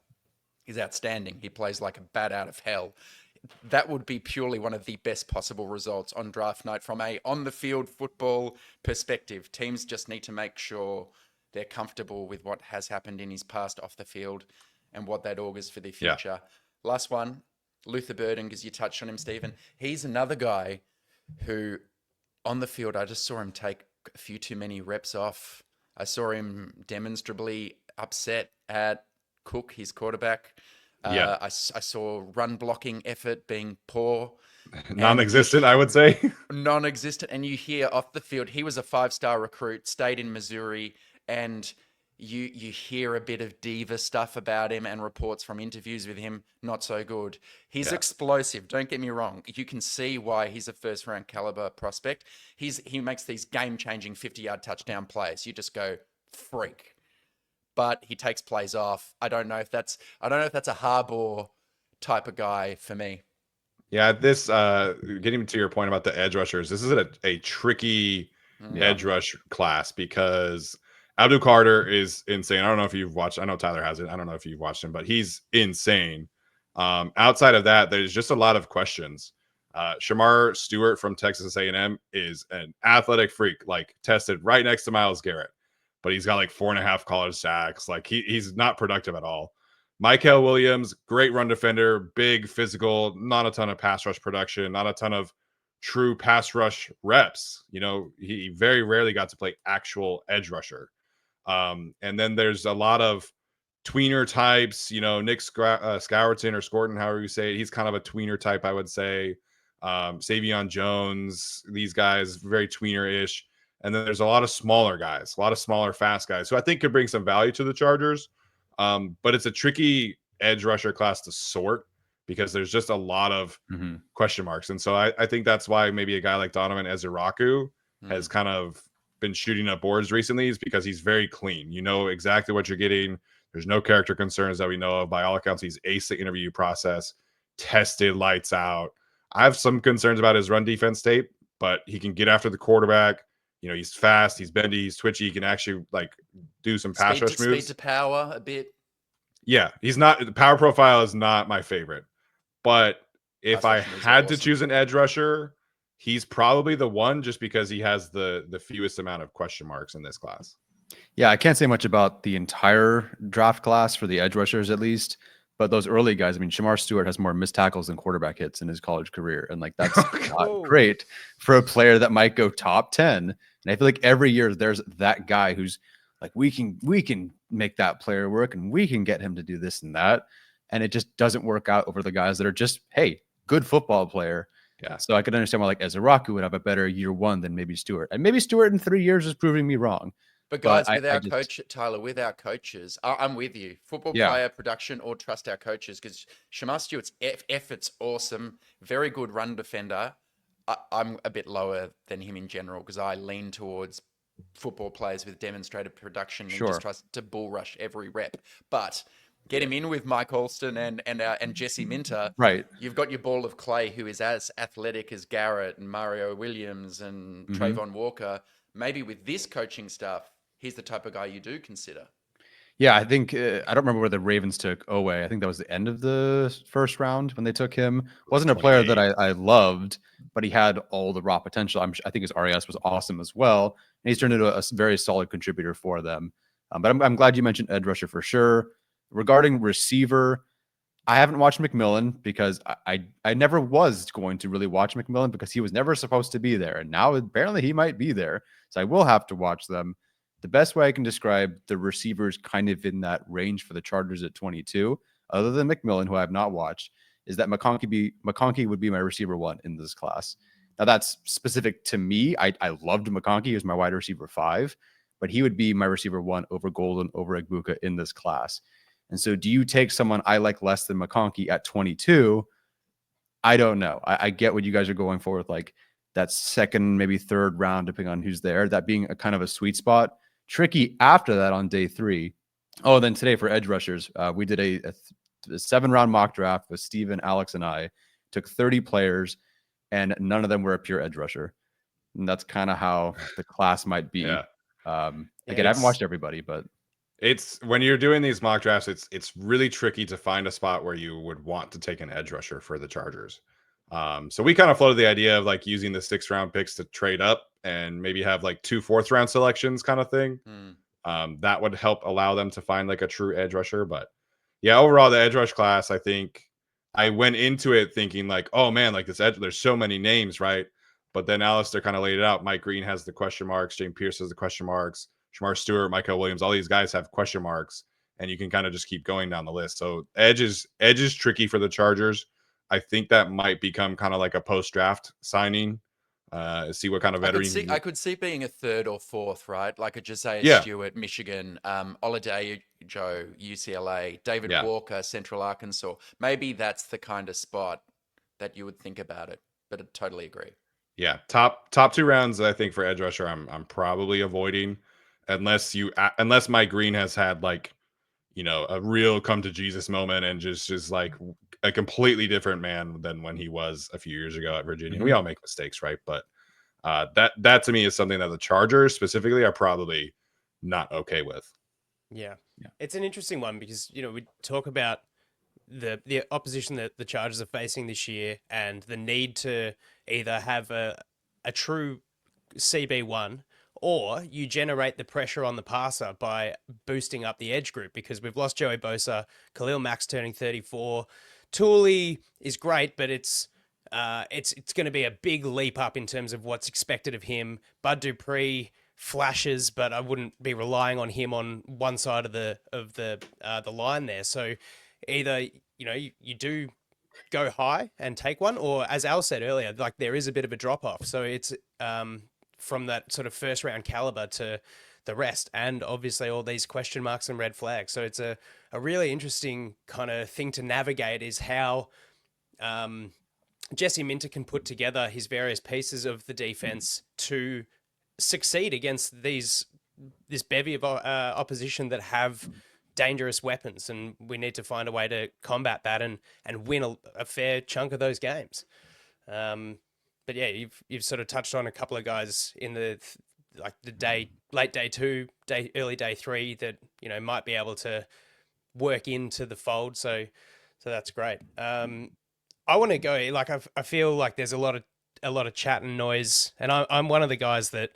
is outstanding. He plays like a bat out of hell. That would be purely one of the best possible results on draft night from a on-the-field football perspective. Teams just need to make sure they're comfortable with what has happened in his past off the field and what that augurs for their future. Last one, Luther Burden, because you touched on him, Stephen. He's another guy who, on the field, I just saw him take a few too many reps off. I saw him demonstrably upset at Cook, his quarterback. I saw run blocking effort being poor. Non-existent, I would say. Non-existent. And you hear off the field, he was a 5-star recruit, stayed in Missouri, and you hear a bit of diva stuff about him and reports from interviews with him, not so good. He's explosive, don't get me wrong. You can see why he's a first-round caliber prospect. He makes these game-changing 50-yard touchdown plays. You just go, freak. But he takes plays off. I don't know if that's a Harbaugh type of guy for me. Yeah, this getting to your point about the edge rushers, this is a tricky edge rush class because Abdul Carter is insane. I don't know if you've watched. I know Tyler has it. I don't know if you've watched him, but he's insane. Outside of that, there's just a lot of questions. Shamar Stewart from Texas A&M is an athletic freak, like tested right next to Myles Garrett. But he's got like 4.5 college sacks. Like he's not productive at all. Michael Williams, great run defender, big physical, not a ton of pass rush production, not a ton of true pass rush reps. He very rarely got to play actual edge rusher. And then there's a lot of tweener types, Nick Scourton or Scorton, however you say it. He's kind of a tweener type, I would say. Savion Jones, these guys, very tweener-ish. And then there's a lot of smaller guys, a lot of smaller, fast guys who I think could bring some value to the Chargers. But it's a tricky edge rusher class to sort because there's just a lot of question marks. And so I think that's why maybe a guy like Donovan Eziraku has kind of been shooting up boards recently, is because he's very clean. You know exactly what you're getting. There's no character concerns that we know of. By all accounts, he's aced the interview process, tested lights out. I have some concerns about his run defense tape, but he can get after the quarterback. He's fast, he's bendy, he's twitchy. He can actually do some pass rush moves. Speed to power a bit. Yeah, the power profile is not my favorite. But if I had to choose an edge rusher, he's probably the one just because he has the fewest amount of question marks in this class. Yeah, I can't say much about the entire draft class for the edge rushers, at least. But those early guys, I mean, Shamar Stewart has more missed tackles than quarterback hits in his college career. And that's not great for a player that might go top 10. And I feel like every year there's that guy who's like, we can make that player work and we can get him to do this and that. And it just doesn't work out over the guys that are just, hey, good football player. Yeah. So I could understand why Ezeraku would have a better year one than maybe Stewart. And maybe Stewart in 3 years is proving me wrong. But guys, with our coaches, I'm with you. Football player production or trust our coaches, because Shamar Stewart's effort's awesome. Very good run defender. I'm a bit lower than him in general because I lean towards football players with demonstrated production and just trust to bull rush every rep. But get him in with Mike Alston and Jesse Minter. Right. You've got your ball of clay who is as athletic as Garrett and Mario Williams and Trayvon Walker. Maybe with this coaching staff, he's the type of guy you do consider. Yeah, I think I don't remember where the Ravens took Owe. I think that was the end of the first round when they took him. Wasn't a player that I loved, but he had all the raw potential. I think his RAS was awesome as well, and he's turned into a very solid contributor for them. But I'm glad you mentioned edge rusher for sure. Regarding receiver, I haven't watched McMillan because I never was going to really watch McMillan because he was never supposed to be there, and now apparently he might be there, so I will have to watch them. The best way I can describe the receivers kind of in that range for the Chargers at 22, other than McMillan, who I have not watched, is that McConkey would be my receiver one in this class. Now that's specific to me. I loved McConkey. He was my wide receiver 5, but he would be my receiver 1 over Golden, over Egbuka in this class. And so do you take someone I like less than McConkey at 22? I don't know. I get what you guys are going for with that second, maybe third round, depending on who's there, that being a kind of a sweet spot. Tricky after that on day 3. Oh, then today for edge rushers, we did a 7-round mock draft with Steven, Alex, and I. Took 30 players, and none of them were a pure edge rusher. And that's kind of how the class might be. Yeah. Again, I haven't watched everybody, but it's when you're doing these mock drafts, it's really tricky to find a spot where you would want to take an edge rusher for the Chargers. So we kind of floated the idea of using the 6th-round picks to trade up and maybe have 2 4th-round selections kind of thing. That would help allow them to find a true edge rusher. But yeah, overall the edge rush class, I think I went into it thinking oh man, this edge, there's so many names, right? But then Alistair kind of laid it out. Mike Green has the question marks, James Pierce has the question marks, Shamar Stewart, Michael Williams, all these guys have question marks, and you can kind of just keep going down the list. So edge is tricky for the Chargers. I think that might become kind of like a post-draft signing. See what kind of veteran. I could see being a 3rd or 4th, right? Like a Josiah Stewart, Michigan, Oladejo, UCLA, David Walker, Central Arkansas. Maybe that's the kind of spot that you would think about it. But I totally agree. Yeah, top 2 rounds, I think for edge rusher, I'm probably avoiding unless Mike Green has had a real come to Jesus moment and just a completely different man than when he was a few years ago at Virginia. We all make mistakes, right? But that to me is something that the Chargers specifically are probably not okay with. Yeah. It's an interesting one because, we talk about the opposition that the Chargers are facing this year and the need to either have a true CB1 or you generate the pressure on the passer by boosting up the edge group because we've lost Joey Bosa, Khalil Mack's turning 34. Tooley is great, but it's going to be a big leap up in terms of what's expected of him. Bud Dupree flashes, but I wouldn't be relying on him on one side of the line there. So either you do go high and take one, or as Al said earlier, there is a bit of a drop off. So it's from that sort of 1st-round caliber to the rest, and obviously all these question marks and red flags. So it's a really interesting kind of thing to navigate is how Jesse Minter can put together his various pieces of the defense to succeed against this bevy of opposition that have dangerous weapons, and we need to find a way to combat that and win a fair chunk of those games. But yeah, you've sort of touched on a couple of guys in the late day 2, early day 3 that might be able to work into the fold. So that's great. I want to go I feel like there's a lot of chat and noise, and I'm one of the guys that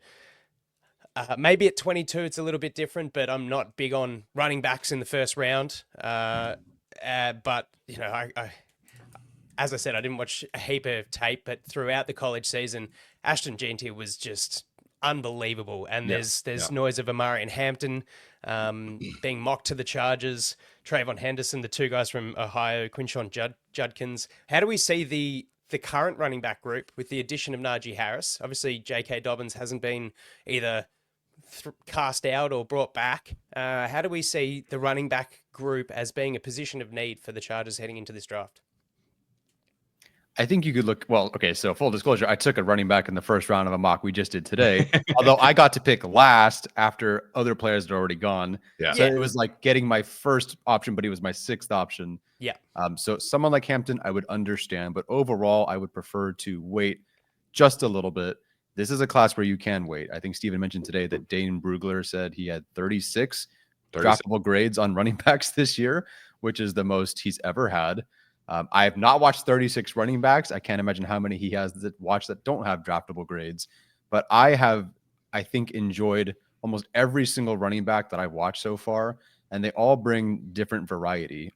maybe at 22 it's a little bit different, but I'm not big on running backs in the first round. But I as I said, I didn't watch a heap of tape, but throughout the college season, Ashton Jeanty was just unbelievable. And there's noise of Amari and Hampton being mocked to the Chargers, Trayvon Henderson, the 2 guys from Ohio, Quinshon Judkins. How do we see the current running back group with the addition of Najee Harris? Obviously, J.K. Dobbins hasn't been either cast out or brought back. How do we see the running back group as being a position of need for the Chargers heading into this draft? I think you could look, well, okay, so full disclosure, I took a running back in the first round of a mock we just did today, although I got to pick last after other players had already gone. So it was like getting my first option, but he was my 6th option. So someone like Hampton, I would understand, but overall, I would prefer to wait just a little bit. This is a class where you can wait. I think Steven mentioned today that Dane Brugler said he had 36 draftable grades on running backs this year, which is the most he's ever had. I have not watched 36 running backs. I can't imagine how many he has that watch that don't have draftable grades. But I have, I think, enjoyed almost every single running back that I've watched so far, and they all bring different variety.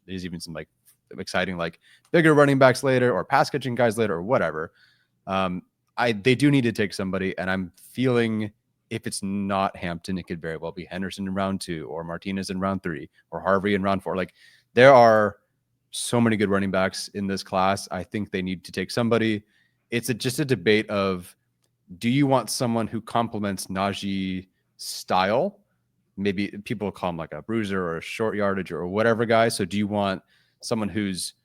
There's even some like exciting, like bigger running backs later, or pass catching guys later, or whatever. They do need to take somebody, and I'm feeling if it's not Hampton, it could very well be Henderson in round 2, or Martinez in round 3, or Harvey in round 4. Like there are so many good running backs in this class. I think they need to take somebody. It's just a debate of, do you want someone who complements Najee style? Maybe people call him like a bruiser or a short yardage or whatever guy. So do you want someone who's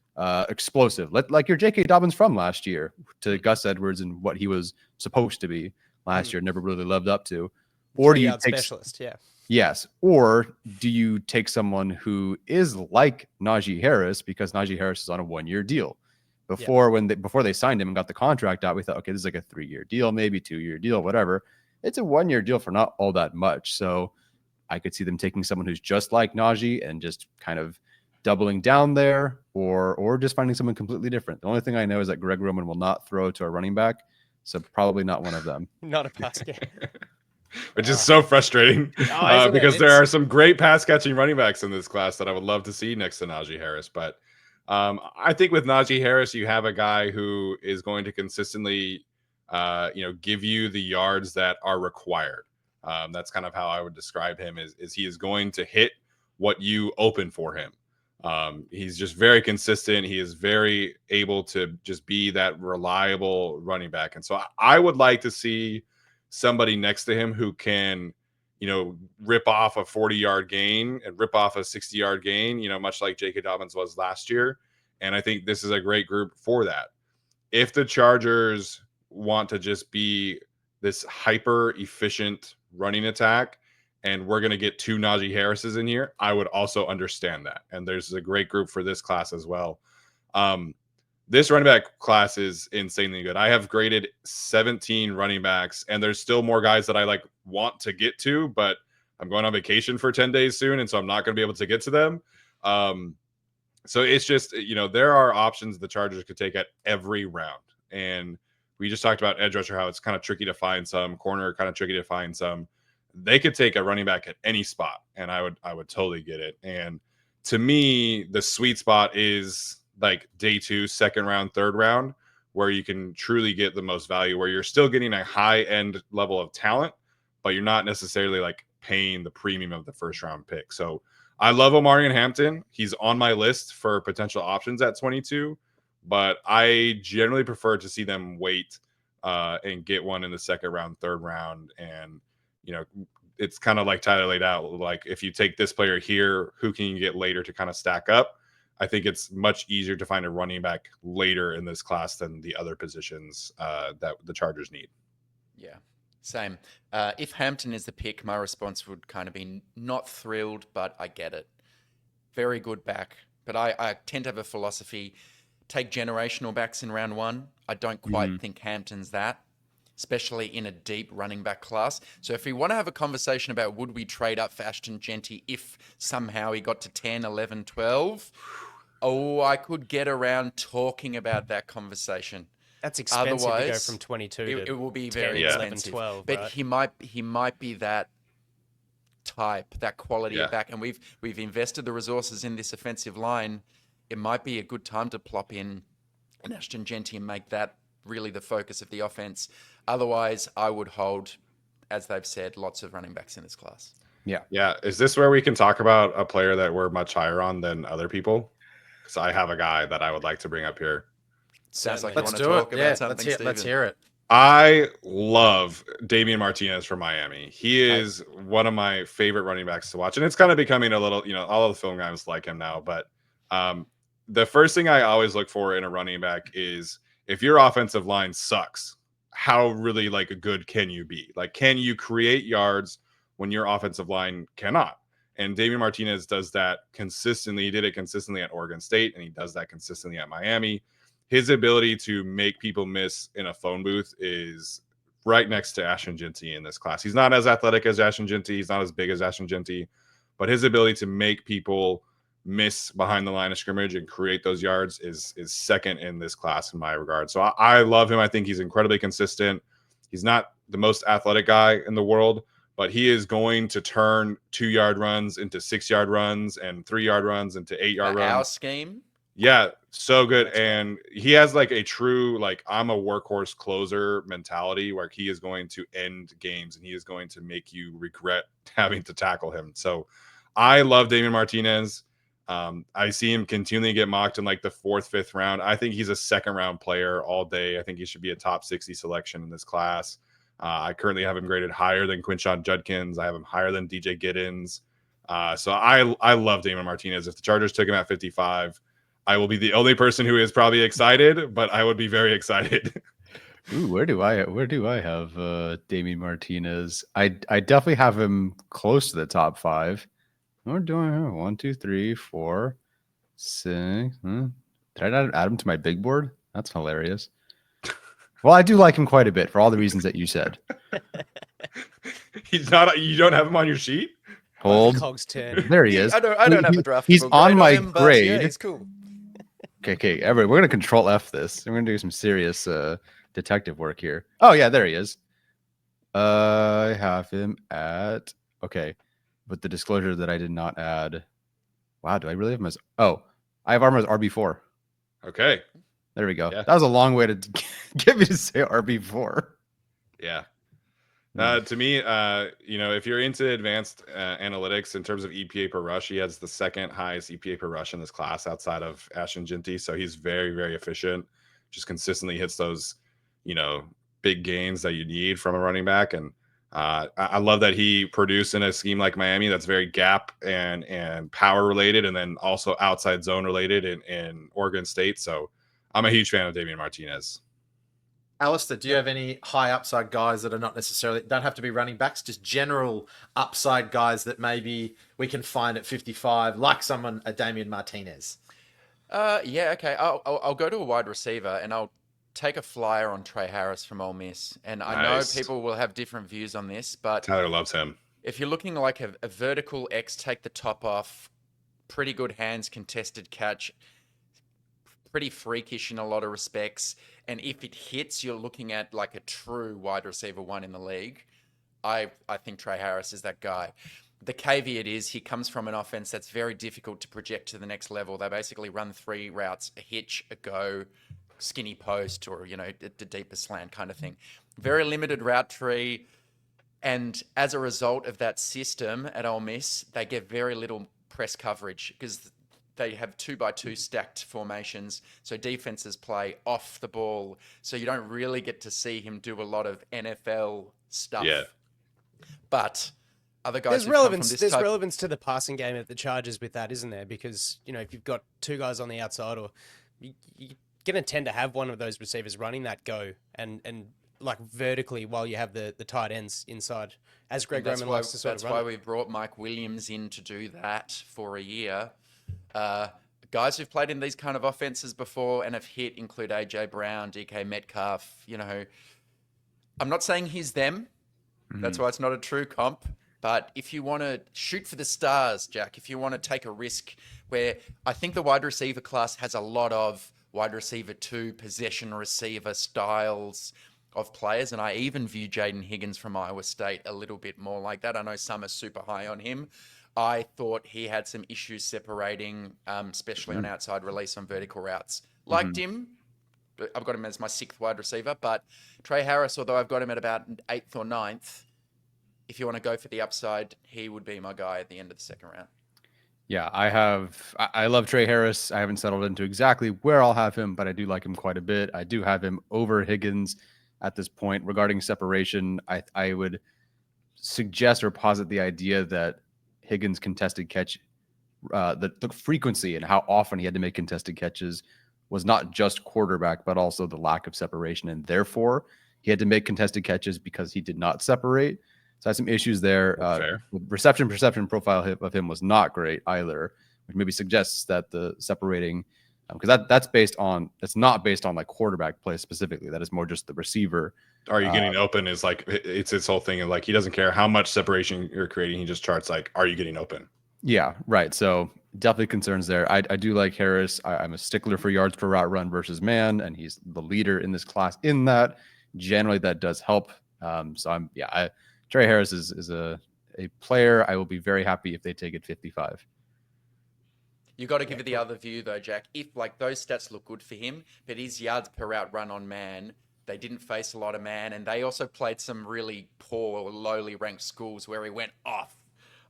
explosive, like your J.K. Dobbins from last year, to Gus Edwards and what he was supposed to be last year, never really lived up to? Or do you take specialist? Yes. Or do you take someone who is like Najee Harris, because Najee Harris is on a 1-year deal? Before they signed him and got the contract out, we thought, okay, this is like a 3-year deal, maybe 2-year deal, whatever. It's a 1-year deal for not all that much. So I could see them taking someone who's just like Najee and just kind of doubling down there, or just finding someone completely different. The only thing I know is that Greg Roman will not throw to a running back, so probably not one of them. Not a pass catcher. Which is so frustrating because there are some great pass catching running backs in this class that I would love to see next to Najee Harris. But I think with Najee Harris, you have a guy who is going to consistently, give you the yards that are required. That's kind of how I would describe him. Is he is going to hit what you open for him. He's just very consistent. He is very able to just be that reliable running back. And so I would like to see somebody next to him who can, rip off a 40-yard gain and rip off a 60-yard gain, much like J.K. Dobbins was last year. And I think this is a great group for that. If the Chargers want to just be this hyper efficient running attack, and we're going to get 2 Najee Harrises in here, I would also understand that. And there's a great group for this class as well. This running back class is insanely good. I have graded 17 running backs, and there's still more guys that I want to get to, but I'm going on vacation for 10 days soon, and so I'm not going to be able to get to them. So it's just, there are options the Chargers could take at every round. And we just talked about edge rusher, how it's kind of tricky to find some, corner kind of tricky to find some. They could take a running back at any spot, and I would totally get it. And to me, the sweet spot is like day 2, 2nd round, 3rd round, where you can truly get the most value, where you're still getting a high end level of talent, but you're not necessarily paying the premium of the 1st round pick. So I love Omari and Hampton. He's on my list for potential options at 22, but I generally prefer to see them wait and get one in the 2nd round, 3rd round. And, it's kind of like Tyler laid out, like if you take this player here, who can you get later to kind of stack up? I think it's much easier to find a running back later in this class than the other positions that the Chargers need. Yeah. Same. If Hampton is the pick, my response would kind of be not thrilled, but I get it. Very good back. But I tend to have a philosophy, take generational backs in round one. I don't quite think Hampton's that, especially in a deep running back class. So if we want to have a conversation about would we trade up for Ashton Genty if somehow he got to 10, 11, 12, I could get around talking about that conversation. That's expensive to go Otherwise, from 22 to it will be 10, very 11, expensive. 12, but right? he might be that type, that quality of back, and we've invested the resources in this offensive line. It might be a good time to plop in an Ashton Genty and make that really the focus of the offense. Otherwise, I would hold, as they've said, lots of running backs in this class. Yeah. Is this where we can talk about a player that we're much higher on than other people? Because I have a guy that I would like to bring up here. Sounds like Let's you want do to it. talk about something, Let's hear it. I love Damian Martinez from Miami. He is one of my favorite running backs to watch. And it's kind of becoming a little, all of the film guys like him now. But the first thing I always look for in a running back is if your offensive line sucks, how really good can you be? Can you create yards when your offensive line cannot? And Damian Martinez does that consistently. He did it consistently at Oregon State, and he does that consistently at Miami. His ability to make people miss in a phone booth is right next to Ashton Genty in this class. He's not as athletic as Ashton Genty. He's not as big as Ashton Genty, but his ability to make people miss behind the line of scrimmage and create those yards is second in this class in my regard. So I love him. I think he's incredibly consistent. He's not the most athletic guy in the world, but he is going to turn 2-yard runs into 6-yard runs and 3-yard runs into 8-yard runs. Our scheme? Yeah, so good. And he has a true, I'm a workhorse closer mentality where he is going to end games and he is going to make you regret having to tackle him. So I love Damian Martinez. I see him continually get mocked in the 4th, 5th round. I think he's a 2nd-round player all day. I think he should be a top 60 selection in this class. I currently have him graded higher than Quinshon Judkins. I have him higher than DJ Giddens. So I love Damian Martinez. If the Chargers took him at 55, I will be the only person who is probably excited, but I would be very excited. Ooh, where do I have Damian Martinez? I definitely have him close to the top 5. What do I have? 1, 2, 3, 4, 6. Did I not add him to my big board? That's hilarious. Well, I do like him quite a bit for all the reasons that you said. He's not. You don't have him on your sheet? Hold. Cogs 10. There he is. I don't have a draft. He's on my him, but grade. Yeah, he's cool. Okay, everybody, we're gonna Control F this. We're gonna do some serious detective work here. Oh yeah, there he is. I have him at with the disclosure that I did not add. Wow, do I really have him as? Oh, I have Armor as RB4. Okay, there we go. Yeah. That was a long way to get me to say RB4. Yeah. To me, if you're into advanced analytics in terms of EPA per rush, he has the 2nd highest EPA per rush in this class outside of Ashton Genty. So he's very, very efficient. Just consistently hits those, big gains that you need from a running back. And I love that he produced in a scheme like Miami that's very gap and power related, and then also outside zone related in Oregon State. So I'm a huge fan of Damian Martinez. Alistair, do you have any high upside guys that are not necessarily, don't have to be running backs, just general upside guys that maybe we can find at 55, like someone, a Damian Martinez? Yeah, okay. I'll go to a wide receiver and I'll take a flyer on Trey Harris from Ole Miss. And I know people will have different views on this, but Tyler loves him. If you're looking like a vertical X, take the top off, pretty good hands, contested catch, pretty freakish in a lot of respects. And if it hits, you're looking at like a true wide receiver 1 in the league. I think Trey Harris is that guy. The caveat is he comes from an offense that's very difficult to project to the next level. They basically run 3 routes, a hitch, a go, skinny post, or, the deeper slant kind of thing. Very limited route tree. And as a result of that system at Ole Miss, they get very little press coverage because they have 2x2 stacked formations. So defenses play off the ball. So you don't really get to see him do a lot of NFL stuff. Yeah. But other guys there's relevance to the passing game at the Chargers with that, isn't there? Because, if you've got 2 guys on the outside, or you're going to tend to have one of those receivers running that go and like vertically while you have the tight ends inside, as Greg Roman likes to sort of run. That's why we brought Mike Williams in to do that for a year. Guys who've played in these kind of offenses before and have hit include AJ Brown, DK Metcalf. You know, I'm not saying he's them. That's why it's not a true comp. But if you want to shoot for the stars, Jack, if you want to take a risk, where I think the wide receiver class has a lot of wide receiver 2, possession receiver styles of players. And I even view Jaden Higgins from Iowa State a little bit more like that. I know some are super high on him. I thought he had some issues separating, especially on outside release on vertical routes. Liked him. I've got him as my 6th wide receiver. But Trey Harris, although I've got him at about 8th or 9th, if you want to go for the upside, he would be my guy at the end of the second round. Yeah, I love Trey Harris. I haven't settled into exactly where I'll have him, but I do like him quite a bit. I do have him over Higgins at this point. Regarding separation, I would suggest or posit the idea that Higgins' contested catch, the frequency and how often he had to make contested catches was not just quarterback, but also the lack of separation. And therefore, he had to make contested catches because he did not separate. So I had some issues there. The reception perception profile of him was not great either, which maybe suggests that the separating, because that's not based on like quarterback play specifically. That is more just the receiver. Are you getting open is like, it's his whole thing. And like, he doesn't care how much separation you're creating. He just charts like, are you getting open? Yeah, right. So definitely concerns there. I do like Harris. I'm a stickler for yards per route run versus man, and he's the leader in this class in that. Generally, that does help. Trey Harris is a player I will be very happy if they take it 55. You got to give it the other view though, Jack. If like those stats look good for him, but his yards per route run on man, they didn't face a lot of man, and they also played some really poor, lowly ranked schools where he went off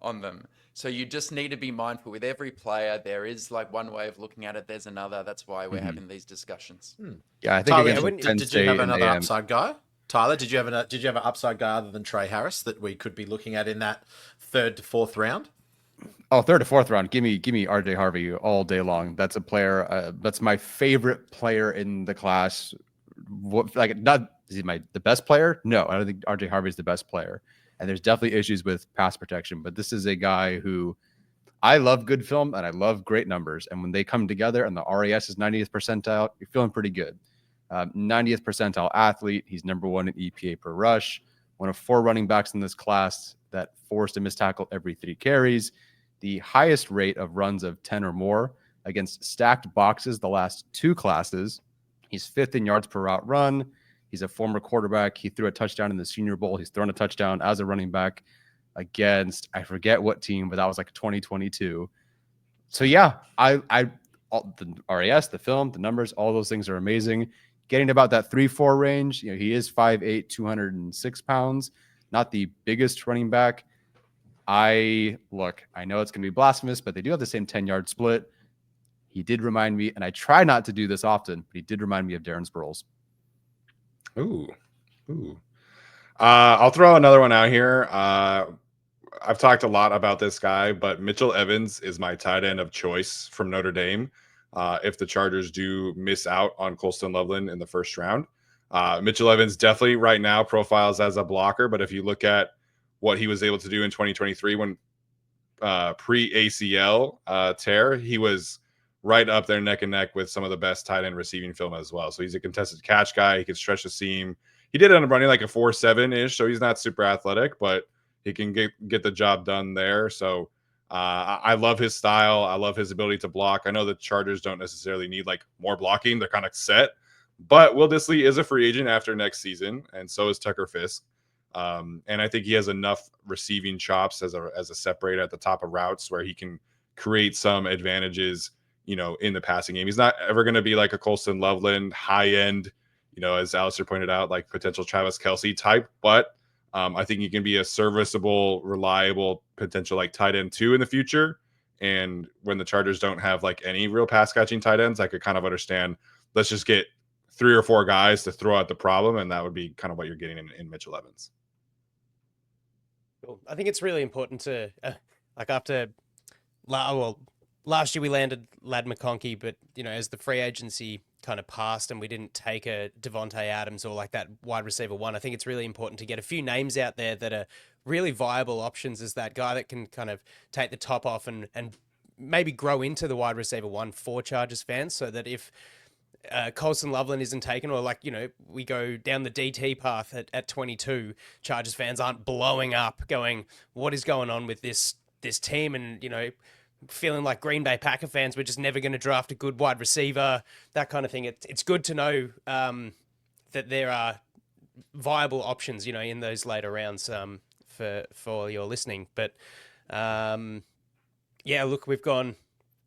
on them. So you just need to be mindful with every player. There is like one way of looking at it. There's another. That's why we're having these discussions. Yeah, I think Tyler, did you have another upside guy? Tyler, did you have an upside guy other than Trey Harris that we could be looking at in that 3rd to 4th round? Oh, 3rd to 4th round. Give me RJ Harvey all day long. That's a player. That's my favorite player in the class. Is he the best player? No, I don't think RJ Harvey is the best player. And there's definitely issues with pass protection. But this is a guy who I love good film and I love great numbers. And when they come together and the RAS is 90th percentile, you're feeling pretty good. 90th percentile athlete. He's number 1 in EPA per rush. One of 4 running backs in this class that forced a missed tackle every 3 carries. The highest rate of runs of 10 or more against stacked boxes the last 2 classes. He's 5th in yards per route run. He's a former quarterback. He threw a touchdown in the Senior Bowl. He's thrown a touchdown as a running back against, I forget what team, but that was like 2022. So yeah, the RAS, the film, the numbers, all those things are amazing. Getting about that 3-4 range. You know, he is 5'8", 206 pounds. Not the biggest running back. I know it's going to be blasphemous, but they do have the same 10-yard split. He did remind me, and I try not to do this often, but he did remind me of Darren Sproles. Ooh. I'll throw another one out here. I've talked a lot about this guy, but Mitchell Evans is my tight end of choice from Notre Dame. If the Chargers do miss out on Colston Loveland in the 1st round, Mitchell Evans definitely right now profiles as a blocker. But if you look at what he was able to do in 2023 when pre-ACL tear, he was right up there neck and neck with some of the best tight end receiving film as well. So he's a contested catch guy. He can stretch the seam. He did end up running like a 4.7-ish, so he's not super athletic, but he can get the job done there. So I love his style. I love his ability to block. I know the Chargers don't necessarily need like more blocking. They're kind of set. But Will Dissly is a free agent after next season, and so is Tucker Fisk. And I think he has enough receiving chops as a separator at the top of routes where he can create some advantages, you know, in the passing game. He's not ever going to be like a Colston Loveland high end, you know, as Alistair pointed out, like potential Travis Kelce type, but I think he can be a serviceable, reliable potential like tight end 2 in the future. And when the Chargers don't have like any real pass catching tight ends, I could kind of understand, let's just get 3 or 4 guys to throw out the problem. And that would be kind of what you're getting in Mitchell Evans. Cool. I think it's really important to last year we landed Ladd McConkey, but you know, as the free agency kind of passed and we didn't take a Devontae Adams or like that wide receiver one, I think it's really important to get a few names out there that are really viable options as that guy that can kind of take the top off and maybe grow into the wide receiver one for Chargers fans, so that if Colson Loveland isn't taken, or like, we go down the DT path at 22, Chargers fans aren't blowing up going, what is going on with this team? And, feeling like Green Bay Packer fans, we're just never going to draft a good wide receiver, that kind of thing. It's good to know that there are viable options, in those later rounds for your listening. But yeah, look, we've gone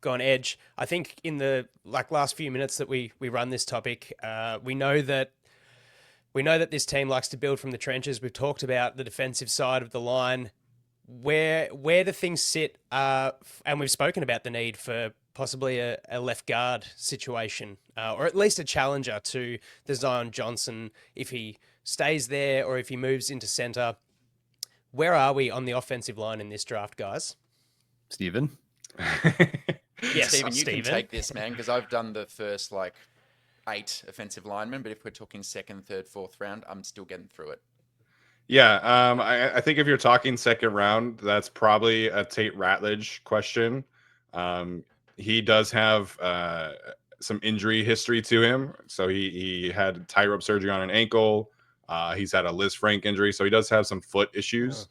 edge. I think in the last few minutes that we run this topic, we know that this team likes to build from the trenches. We've talked about the defensive side of the line. Where do things sit? And we've spoken about the need for possibly a left guard situation, or at least a challenger to the Zion Johnson if he stays there or if he moves into center. Where are we on the offensive line in this draft, guys? Steven? Yes, Stephen, you can take this, man, because I've done the first 8 offensive linemen, but if we're talking second, third, fourth round, I'm still getting through it. Yeah, I think if you're talking second round, that's probably a Tate Ratledge question. He does have some injury history to him. So he had tightrope surgery on an ankle. He's had a Liz Frank injury, so he does have some foot issues.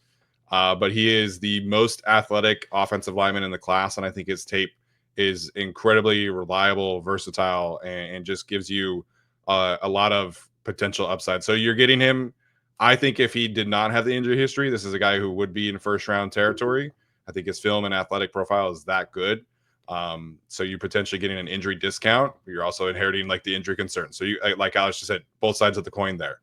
But he is the most athletic offensive lineman in the class, and I think his tape is incredibly reliable, versatile, and just gives you a lot of potential upside. So you're getting him. I think if he did not have the injury history, this is a guy who would be in first round territory. I think his film and athletic profile is that good. So you're potentially getting an injury discount. You're also inheriting the injury concern. So you, like Alex just said, both sides of the coin there.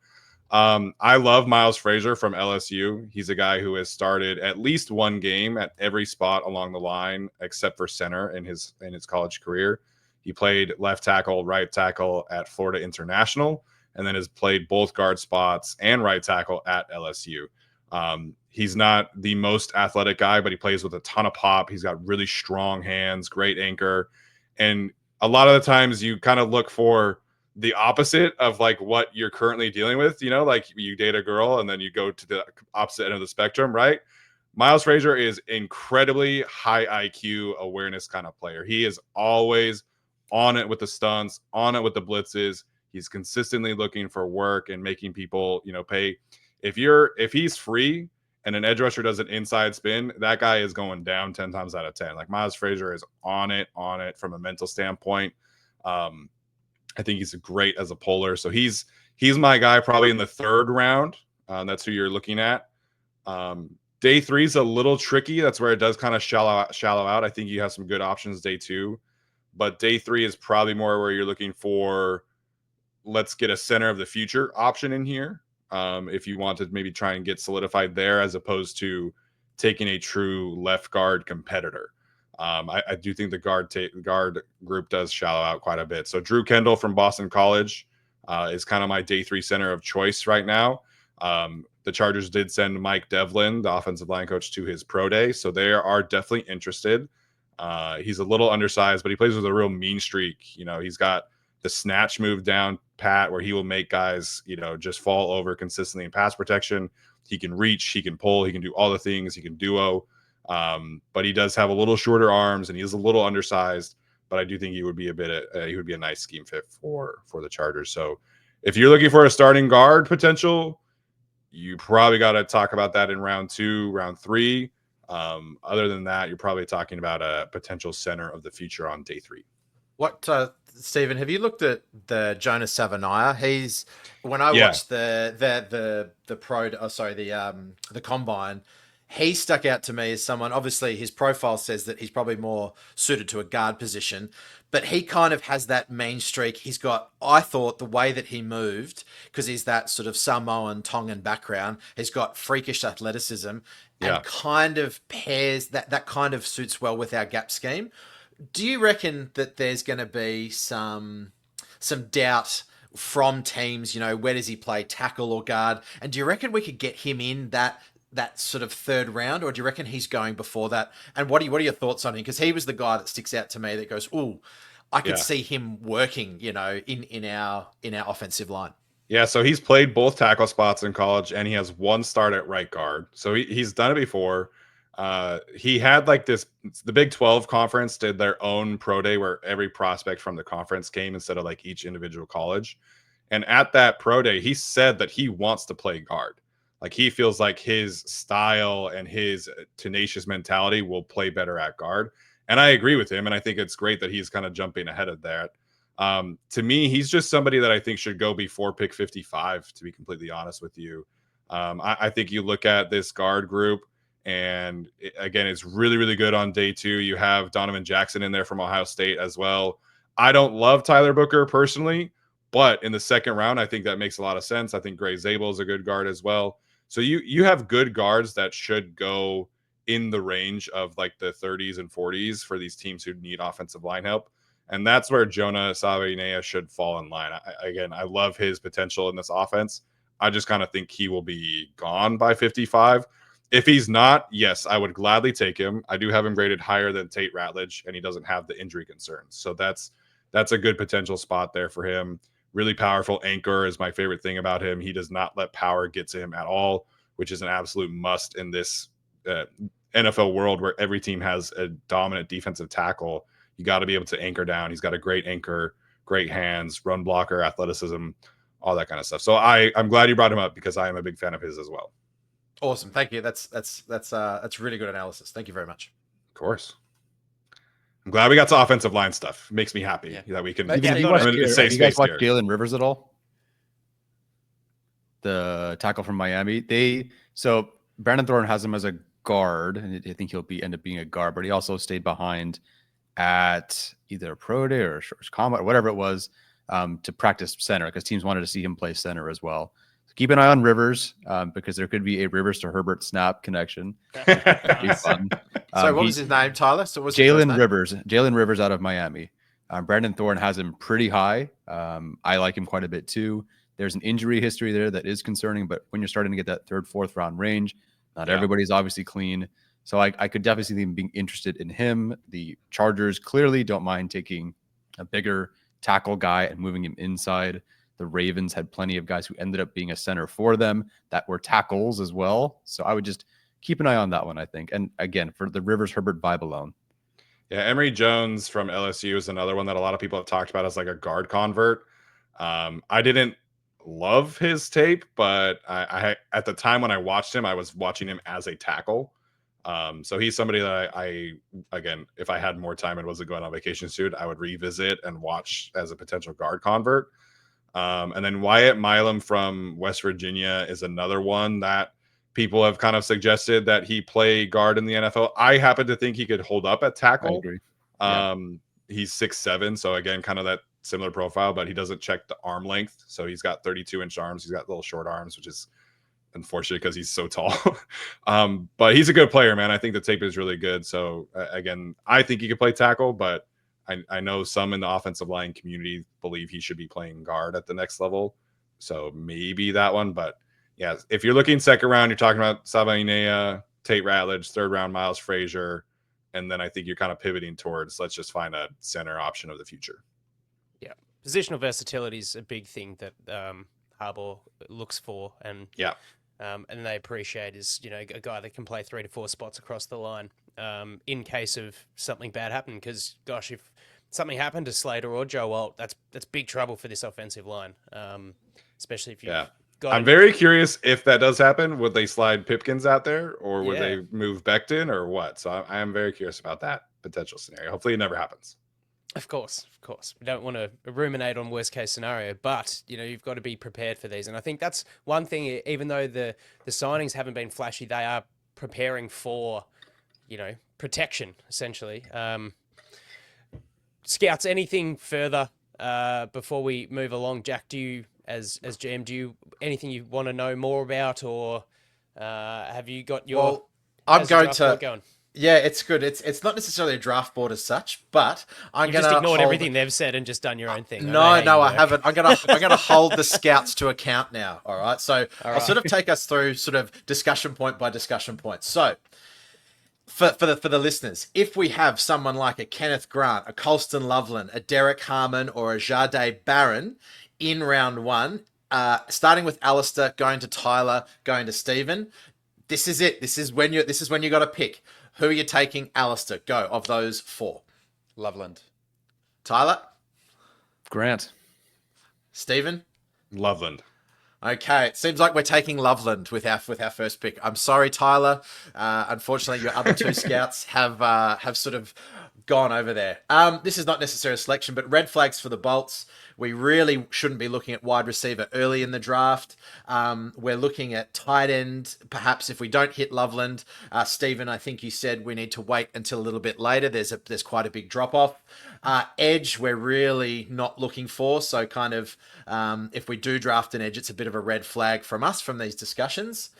I love Miles Frazier from LSU. He's a guy who has started at least one game at every spot along the line, except for center in his college career. He played left tackle, right tackle at Florida International, and then has played both guard spots and right tackle at LSU. He's not the most athletic guy, but he plays with a ton of pop. He's got really strong hands, great anchor. And a lot of the times you kind of look for the opposite of what you're currently dealing with, you date a girl and then you go to the opposite end of the spectrum, right? Miles Frazier is incredibly high IQ awareness kind of player. He is always on it with the stunts, on it with the blitzes. He's consistently looking for work and making people, pay. If he's free and an edge rusher does an inside spin, that guy is going down 10 times out of 10. Miles Frazier is on it from a mental standpoint. I think he's great as a puller. So he's my guy probably in the third round. That's who you're looking at. Day 3 is a little tricky. That's where it does kind of shallow out. I think you have some good options day 2, but day 3 is probably more where you're looking for, let's get a center of the future option in here. If you want to maybe try and get solidified there, as opposed to taking a true left guard competitor. I do think the guard group does shallow out quite a bit. So Drew Kendall from Boston College is kind of my day 3 center of choice right now. The Chargers did send Mike Devlin, the offensive line coach, to his pro day. So they are definitely interested. He's a little undersized, but he plays with a real mean streak. He's got the snatch move down pat where he will make guys, just fall over consistently in pass protection. He can reach, he can pull, he can do all the things, he can duo. But he does have a little shorter arms and he is a little undersized, but I do think he would be a nice scheme fit for the Chargers. So if you're looking for a starting guard potential, you probably got to talk about that in round 2, round 3. Other than that, you're probably talking about a potential center of the future on day 3. What, Stephen, have you looked at the Jonas Savaniah? He's, when I watched the combine, he stuck out to me as someone, obviously his profile says that he's probably more suited to a guard position, but he kind of has that mean streak. He's got, I thought, the way that he moved, because he's that sort of Samoan, Tongan background, he's got freakish athleticism and kind of pairs, that kind of suits well with our gap scheme. Do you reckon that there's going to be some doubt from teams, where does he play, tackle or guard? And do you reckon we could get him in that sort of third round, or do you reckon he's going before that? And what are your thoughts on him? Because he was the guy that sticks out to me that goes, ooh, I could see him working, in our offensive line. Yeah, so he's played both tackle spots in college, and he has one start at right guard. So he's done it before. He had the Big 12 conference did their own pro day where every prospect from the conference came instead of like each individual college. And at that pro day, he said that he wants to play guard. Like he feels like his style and his tenacious mentality will play better at guard. And I agree with him. And I think it's great that he's kind of jumping ahead of that. To me, he's just somebody that I think should go before pick 55, to be completely honest with you. I think you look at this guard group, and again, it's really, really good on day 2. You have Donovan Jackson in there from Ohio State as well. I don't love Tyler Booker personally, but in the second round, I think that makes a lot of sense. I think Gray Zabel is a good guard as well. So you have good guards that should go in the range of like the 30s and 40s for these teams who need offensive line help. And that's where Jonah Sabainea should fall in line. I love his potential in this offense. I just kind of think he will be gone by 55. If he's not, yes, I would gladly take him. I do have him graded higher than Tate Ratledge, and he doesn't have the injury concerns. So that's a good potential spot there for him. Really powerful anchor is my favorite thing about him. He does not let power get to him at all, which is an absolute must in this NFL world where every team has a dominant defensive tackle. You got to be able to anchor down. He's got a great anchor, great hands, run blocker, athleticism, all that kind of stuff. So I'm glad you brought him up because I am a big fan of his as well. Awesome. Thank you. That's really good analysis. Thank you very much. Of course. I'm glad we got to offensive line stuff. It makes me happy that we can. Have you guys watched Jalen Rivers at all? The tackle from Miami. So Brandon Thorne has him as a guard, and I think he'll end up being a guard, but he also stayed behind at either a pro day or short combat or whatever it was to practice center because teams wanted to see him play center as well. So keep an eye on Rivers because there could be a Rivers to Herbert snap connection. Be fun. So what was his name, Tyler? So was Jalen Rivers? Jalen Rivers out of Miami. Brandon Thorne has him pretty high. I like him quite a bit too. There's an injury history there that is concerning, but when you're starting to get that 3rd, 4th round range, not everybody's obviously clean. So I could definitely see them being interested in him. The Chargers clearly don't mind taking a bigger tackle guy and moving him inside. The Ravens had plenty of guys who ended up being a center for them that were tackles as well. So I would just keep an eye on that one, I think. And again, for the Rivers Herbert vibe alone. Yeah, Emory Jones from LSU is another one that a lot of people have talked about as like a guard convert. I didn't love his tape, but I at the time when I watched him, I was watching him as a tackle. So he's somebody that I again, if I had more time and wasn't going on vacation soon, I would revisit and watch as a potential guard convert. And then Wyatt Milam from West Virginia is another one that people have kind of suggested that he play guard in the NFL. I happen to think he could hold up at tackle. I agree. He's 6'7", so again, kind of that similar profile, but he doesn't check the arm length. So he's got 32-inch arms. He's got little short arms, which is unfortunate because he's so tall. But he's a good player, man. I think the tape is really good. So again, I think he could play tackle, but I know some in the offensive line community believe he should be playing guard at the next level. So maybe that one. But yeah, if you're looking second round, you're talking about Sabainea, Tate Ratledge, 3rd round, Miles Frazier. And then I think you're kind of pivoting towards let's just find a center option of the future. Yeah. Positional versatility is a big thing that Harbaugh looks for. And and they appreciate is, a guy that can play 3 to 4 spots across the line in case of something bad happened. Because, gosh, if something happened to Slater or Joe Alt, that's big trouble for this offensive line, especially if you've got... I'm very curious if that does happen. Would they slide Pipkins out there or would they move Becton or what? So I am very curious about that potential scenario. Hopefully it never happens. Of course. We don't want to ruminate on worst case scenario, but you've got to be prepared for these. And I think that's one thing. Even though the signings haven't been flashy, they are preparing for, protection essentially. Scouts, anything further before we move along? Jack, do you, as GM, anything you want to know more about, or have you got your? Well, I'm going to. Yeah, it's good. It's not necessarily a draft board as such, but I'm going to just ignored everything they've said and just done your own thing. No, I haven't. I'm gonna hold the scouts to account now. All right. So I'll sort of take us through sort of discussion point by discussion point. So for the listeners, if we have someone like a Kenneth Grant, a Colston Loveland, a Derek Harmon, or a Jade Barron in round one, starting with Alistair, going to Tyler, going to Stephen, this is it. This is when you got to pick. Who are you taking? Alistair, go. Of those four. Loveland. Tyler? Grant. Stephen? Loveland. Okay, it seems like we're taking Loveland with our first pick. I'm sorry, Tyler. Unfortunately, your other two scouts have sort of gone over there. This is not necessarily a selection, but red flags for the Bolts. We really shouldn't be looking at wide receiver early in the draft. We're looking at tight end, perhaps if we don't hit Loveland. Stephen, I think you said we need to wait until a little bit later. There's quite a big drop off. Edge, we're really not looking for. So kind of if we do draft an edge, it's a bit of a red flag from us from these discussions.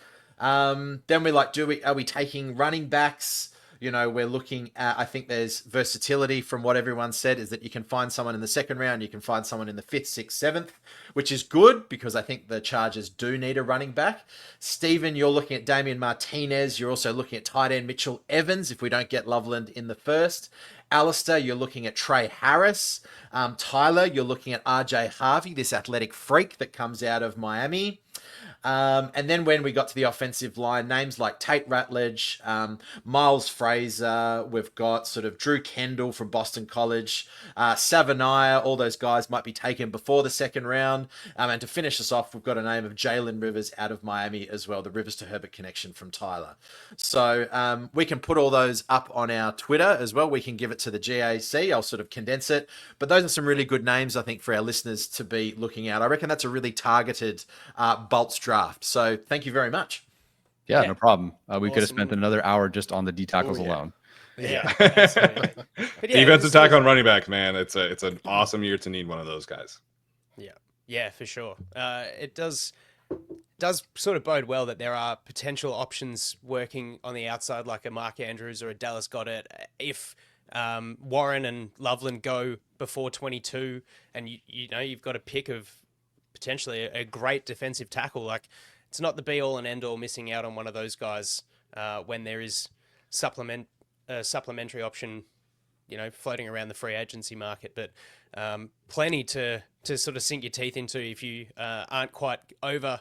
Then are we taking running backs? You know, we're looking at, I think there's versatility from what everyone said, is that you can find someone in the second round, you can find someone in the 5th, 6th, 7th, which is good because I think the Chargers do need a running back. Stephen, you're looking at Damian Martinez. You're also looking at tight end Mitchell Evans if we don't get Loveland in the first. Alistair, you're looking at Trey Harris. Tyler, you're looking at RJ Harvey, this athletic freak that comes out of Miami. And then when we got to the offensive line, names like Tate Ratledge, Miles Fraser, we've got sort of Drew Kendall from Boston College, Savaniah, all those guys might be taken before the second round. And to finish us off, we've got a name of Jalen Rivers out of Miami as well, the Rivers to Herbert connection from Tyler. So we can put all those up on our Twitter as well. We can give it to the GAC. I'll sort of condense it. But those are some really good names, I think, for our listeners to be looking at. I reckon that's a really targeted Bolts draft. So thank you very much. Yeah, no problem. We could have spent another hour just on the D tackles alone. Yeah. But Defensive tackle and running back, man. It's an awesome year to need one of those guys. Yeah, for sure. It does sort of bode well that there are potential options working on the outside, like a Mark Andrews or a Dallas Goedert. If Warren and Loveland go before 22, and you've got a pick of potentially a great defensive tackle, like it's not the be all and end all missing out on one of those guys when there is supplementary option, floating around the free agency market, but plenty to sort of sink your teeth into if you aren't quite over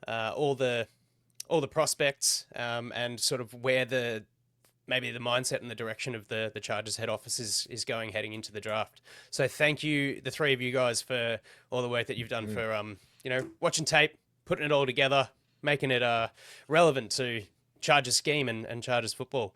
all the prospects and sort of where maybe the mindset and the direction of the Chargers head office is going heading into the draft. So thank you, the three of you guys, for all the work that you've done for, watching tape, putting it all together, making it relevant to Chargers scheme and Chargers football.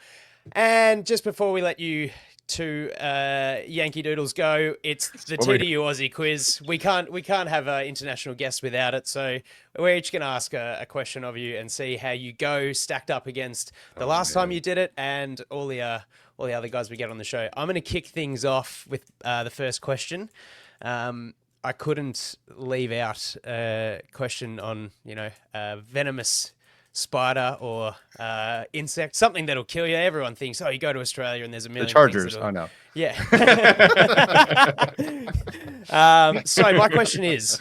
And just before we let you two Yankee Doodles go, it's the TDU Aussie quiz. We can't have an international guest without it, so we're each going to ask a question of you and see how you go stacked up against the last time you did it and all the other guys we get on the show. I'm going to kick things off with the first question. I couldn't leave out a question on venomous spider or insect, something that'll kill you. Everyone thinks, you go to Australia and there's a million the Chargers. things No. Yeah. So my question is,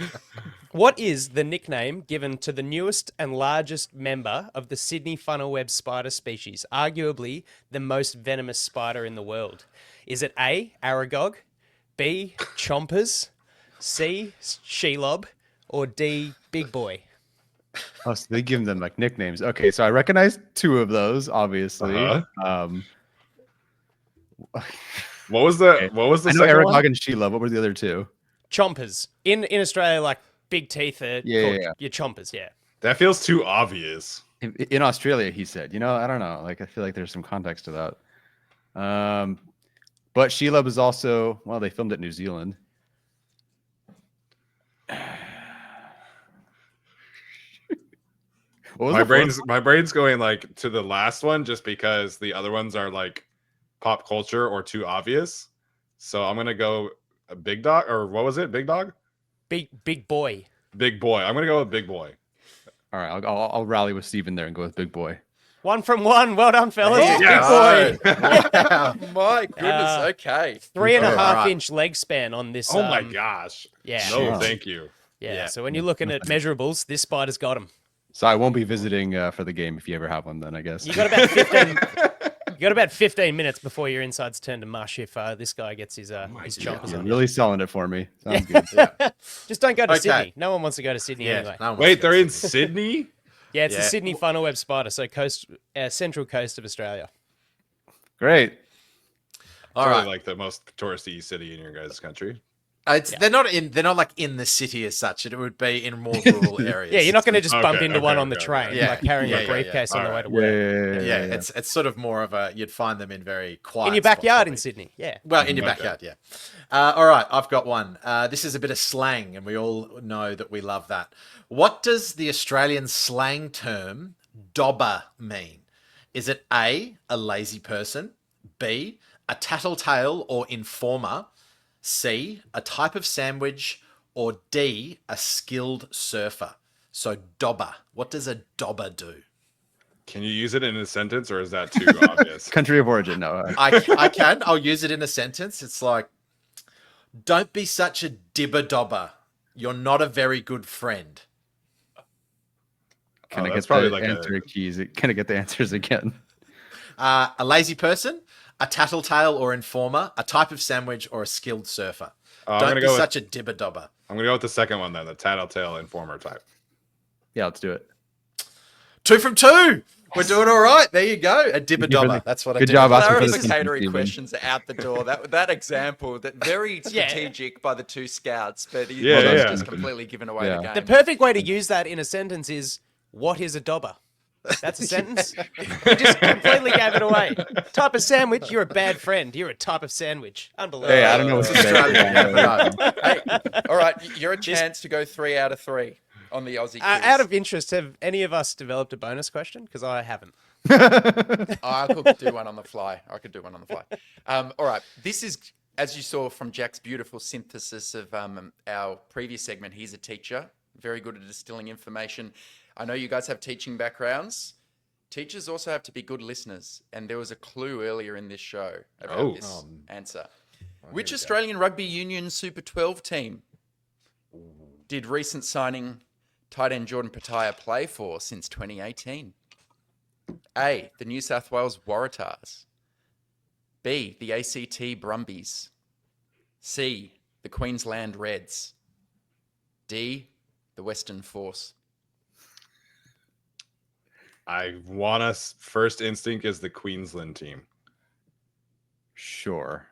what is the nickname given to the newest and largest member of the Sydney funnel-web spider species, arguably the most venomous spider in the world? Is it A, Aragog, B, Chompers, C, Shelob, or D, Big Boy? Oh, so they give them like nicknames. Okay, so I recognize two of those, obviously. What was the I know second Aragog one? and Sheila. What were the other two? Chompers. In Australia, like big teeth are called your chompers, yeah. That feels too obvious. In Australia, he said. I don't know. Like, I feel like there's some context to that. But Sheila was also, they filmed it in New Zealand. My brain's going like to the last one just because the other ones are like pop culture or too obvious. So I'm gonna go a Big Dog, or what was it? Big Dog? Big Boy. Big Boy. I'm gonna go with Big Boy. All right, I'll rally with Steven there and go with Big Boy. 1 from 1. Well done, fellas. Yes. Big Boy. My goodness. Okay. 3.5-inch leg span on this. Oh my gosh. Yeah. No, thank you. Yeah. So when you're looking at measurables, this spider's got them. So I won't be visiting for the game if you ever have one. Then I guess you got about You got about 15 minutes before your insides turn to mush if this guy gets his chompers You're on. really selling it for me. Sounds good. Just don't go to Okay. Sydney. No one wants to go to Sydney anyway. no one wants Wait, to go they're to in Sydney? Yeah, it's the Yeah. Sydney Funnel Web Spider, so central coast of Australia. Great. All Probably right. like the most touristy city in your guys' country. They're not like in the city as such. It would be in more rural areas. Yeah, you're not going to just bump Okay, into one okay, on the okay, train, okay. Yeah. like carrying Yeah, a yeah, briefcase on the way Alright. to work. Yeah, it's sort of more of a you'd find them in very quiet In your spots, backyard probably. in Sydney. Yeah. Well, in your Okay. backyard, yeah. All right, I've got one. This is a bit of slang, and we all know that we love that. What does the Australian slang term "dobber" mean? Is it A, a lazy person, B, a tattletale or informer, C, a type of sandwich, or D, a skilled surfer? So dobber. What does a dobber do? Can you use it in a sentence, or is that too obvious? Country of origin. No. I can. I'll use it in a sentence. It's like, don't be such a dibber dobber. You're not a very good friend. Can I that's get probably the like a- answer keys? Can I get the answers again? A lazy person, a tattletale or informer, a type of sandwich, or a skilled surfer. I'm Don't gonna be go such a dibber dobber. I'm gonna go with the second one then, the tattletale informer type. Yeah, let's do it. 2 from 2. We're doing all right. There you go. A dibber Thank you for dobber. the- That's what I good do. job asking for the Clarificatory Stephen. questions are out the door. That example, that very strategic by the two scouts, but he's Yeah. just completely given away the game. The perfect way to use that in a sentence is, what is a dobber? That's a sentence. You just completely gave it away. Type of sandwich, you're a bad friend. You're a type of sandwich. Unbelievable. Hey, I don't know what's Hey, all right, you're a chance to go 3 out of 3 on the Aussie quiz. Out of interest, have any of us developed a bonus question? Because I haven't. I could do one on the fly. All right. This is, as you saw from Jack's beautiful synthesis of our previous segment, he's a teacher, very good at distilling information. I know you guys have teaching backgrounds. Teachers also have to be good listeners. And there was a clue earlier in this show about this answer. Which Australian Rugby Union Super 12 team did recent signing tight end Jordan Pataya play for since 2018? A, the New South Wales Waratahs. B, the ACT Brumbies. C, the Queensland Reds. D, the Western Force. I want us first instinct is the Queensland team. Sure.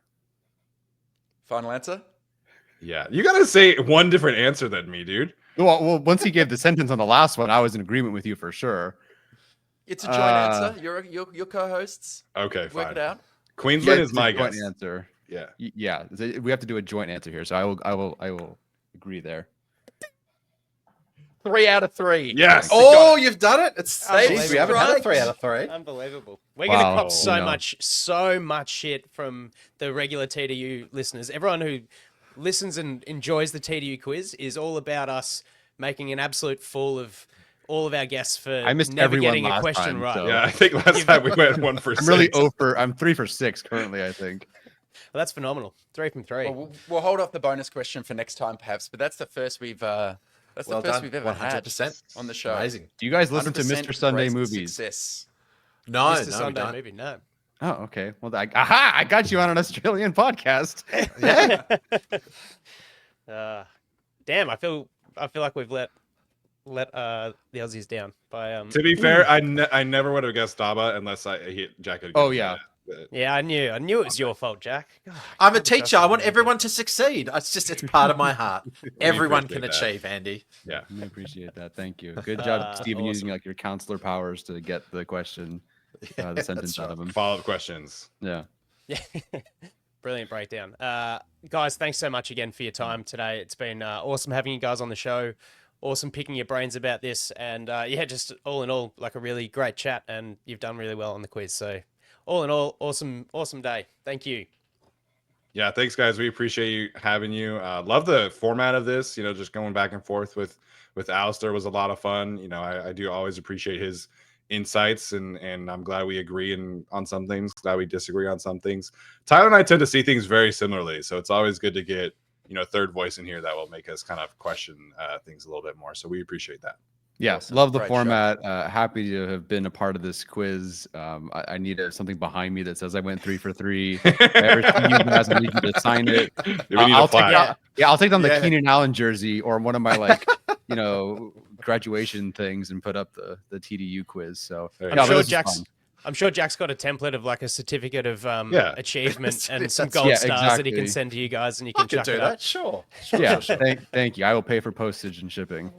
Final answer? Yeah, you gotta say one different answer than me, dude. Well, once he gave the sentence on the last one, I was in agreement with you for sure. It's a joint answer. Your co-hosts. Okay, Work fine. it out. Queensland is it's a my joint guess. answer. Yeah. Yeah, we have to do a joint answer here, so I will agree there. 3 out of 3. Yes. Oh, you've done it. It's Jeez, we haven't had a right. 3 out of 3. Unbelievable. We're going to Wow. cop so You know. much shit from the regular TDU listeners. Everyone who listens and enjoys the TDU quiz is all about us making an absolute fool of all of our guests for I missed never everyone getting a last question time, right. so- Yeah, I think last time we went 1 for 6. I'm really I'm 3 for 6 currently, I think. Well, that's phenomenal. 3 from 3. Well, we'll hold off the bonus question for next time, perhaps. But that's the first we've ever had 100% on the show. Amazing. Do you guys listen to 100% Mr. Sunday great movies? Success. No, Mr. we Sunday don't. movie, no. Oh, okay. Well, I got you on an Australian podcast. Yeah. Damn, I feel like we've let the Aussies down by To be fair, I never would have guessed Daba unless I hit Jack. had Oh, guessed yeah. that. Yeah, I knew it was your fault, Jack. God, I'm a teacher. I want everyone to succeed. It's part of my heart. Everyone can appreciate that. achieve, Andy. Yeah. I appreciate that. Thank you. Good job, Stephen, awesome. using like your counselor powers to get the question, the sentence out of him. Follow-up questions. Yeah. Yeah. Brilliant breakdown. Guys, thanks so much again for your time today. It's been awesome having you guys on the show. Awesome picking your brains about this. And yeah, just all in all, like a really great chat. And you've done really well on the quiz. So all in all, awesome day. Thank you. Yeah, thanks, guys. We appreciate you having you. Love the format of this. You know, just going back and forth with Alistair was a lot of fun. You know, I do always appreciate his insights, and I'm glad we agree on some things. Glad we disagree on some things. Tyler and I tend to see things very similarly, so it's always good to get a third voice in here that will make us kind of question things a little bit more. So we appreciate that. Yeah, Awesome. love the Great show. format. Happy to have been a part of this quiz. I need something behind me that says I went 3 for 3. Every time you guys, I need you to sign it. We need a flag. I'll take down the Yeah. Keenan Allen jersey or one of my graduation things and put up the TDU quiz. So There you no, go. but this is fun. I'm sure Jack's got a template of like a certificate of Yeah. achievement and That's- some gold yeah, stars that he can exactly. send to you guys, and you I can could chuck do it that. up. Sure. Yeah, thank you. I will pay for postage and shipping.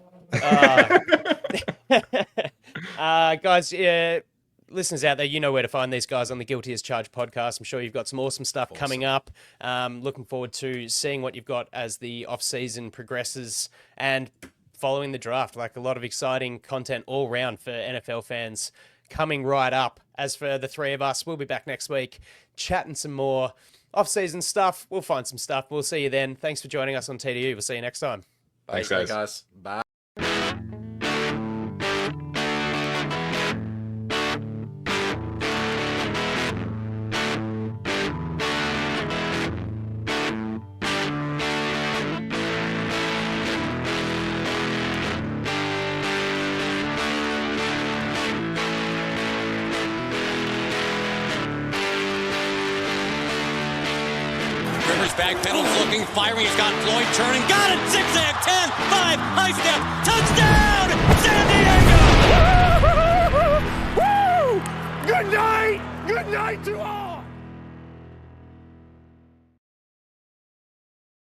Guys, listeners out there, you know where to find these guys on the Guilty as Charged podcast. I'm sure you've got some awesome stuff coming up. Looking forward to seeing what you've got as the off-season progresses and following the draft. Like, a lot of exciting content all round for NFL fans coming right up. As for the three of us, we'll be back next week chatting some more off-season stuff. We'll find some stuff. We'll see you then. Thanks for joining us on TDU. We'll see you next time. Thanks, Bye, guys. guys. Bye. Rivers back pedals looking, firing. He's got Floyd turning. Got it! Zigzag, 10, 5, high step, touchdown! San Diego! Good night! Good night to all!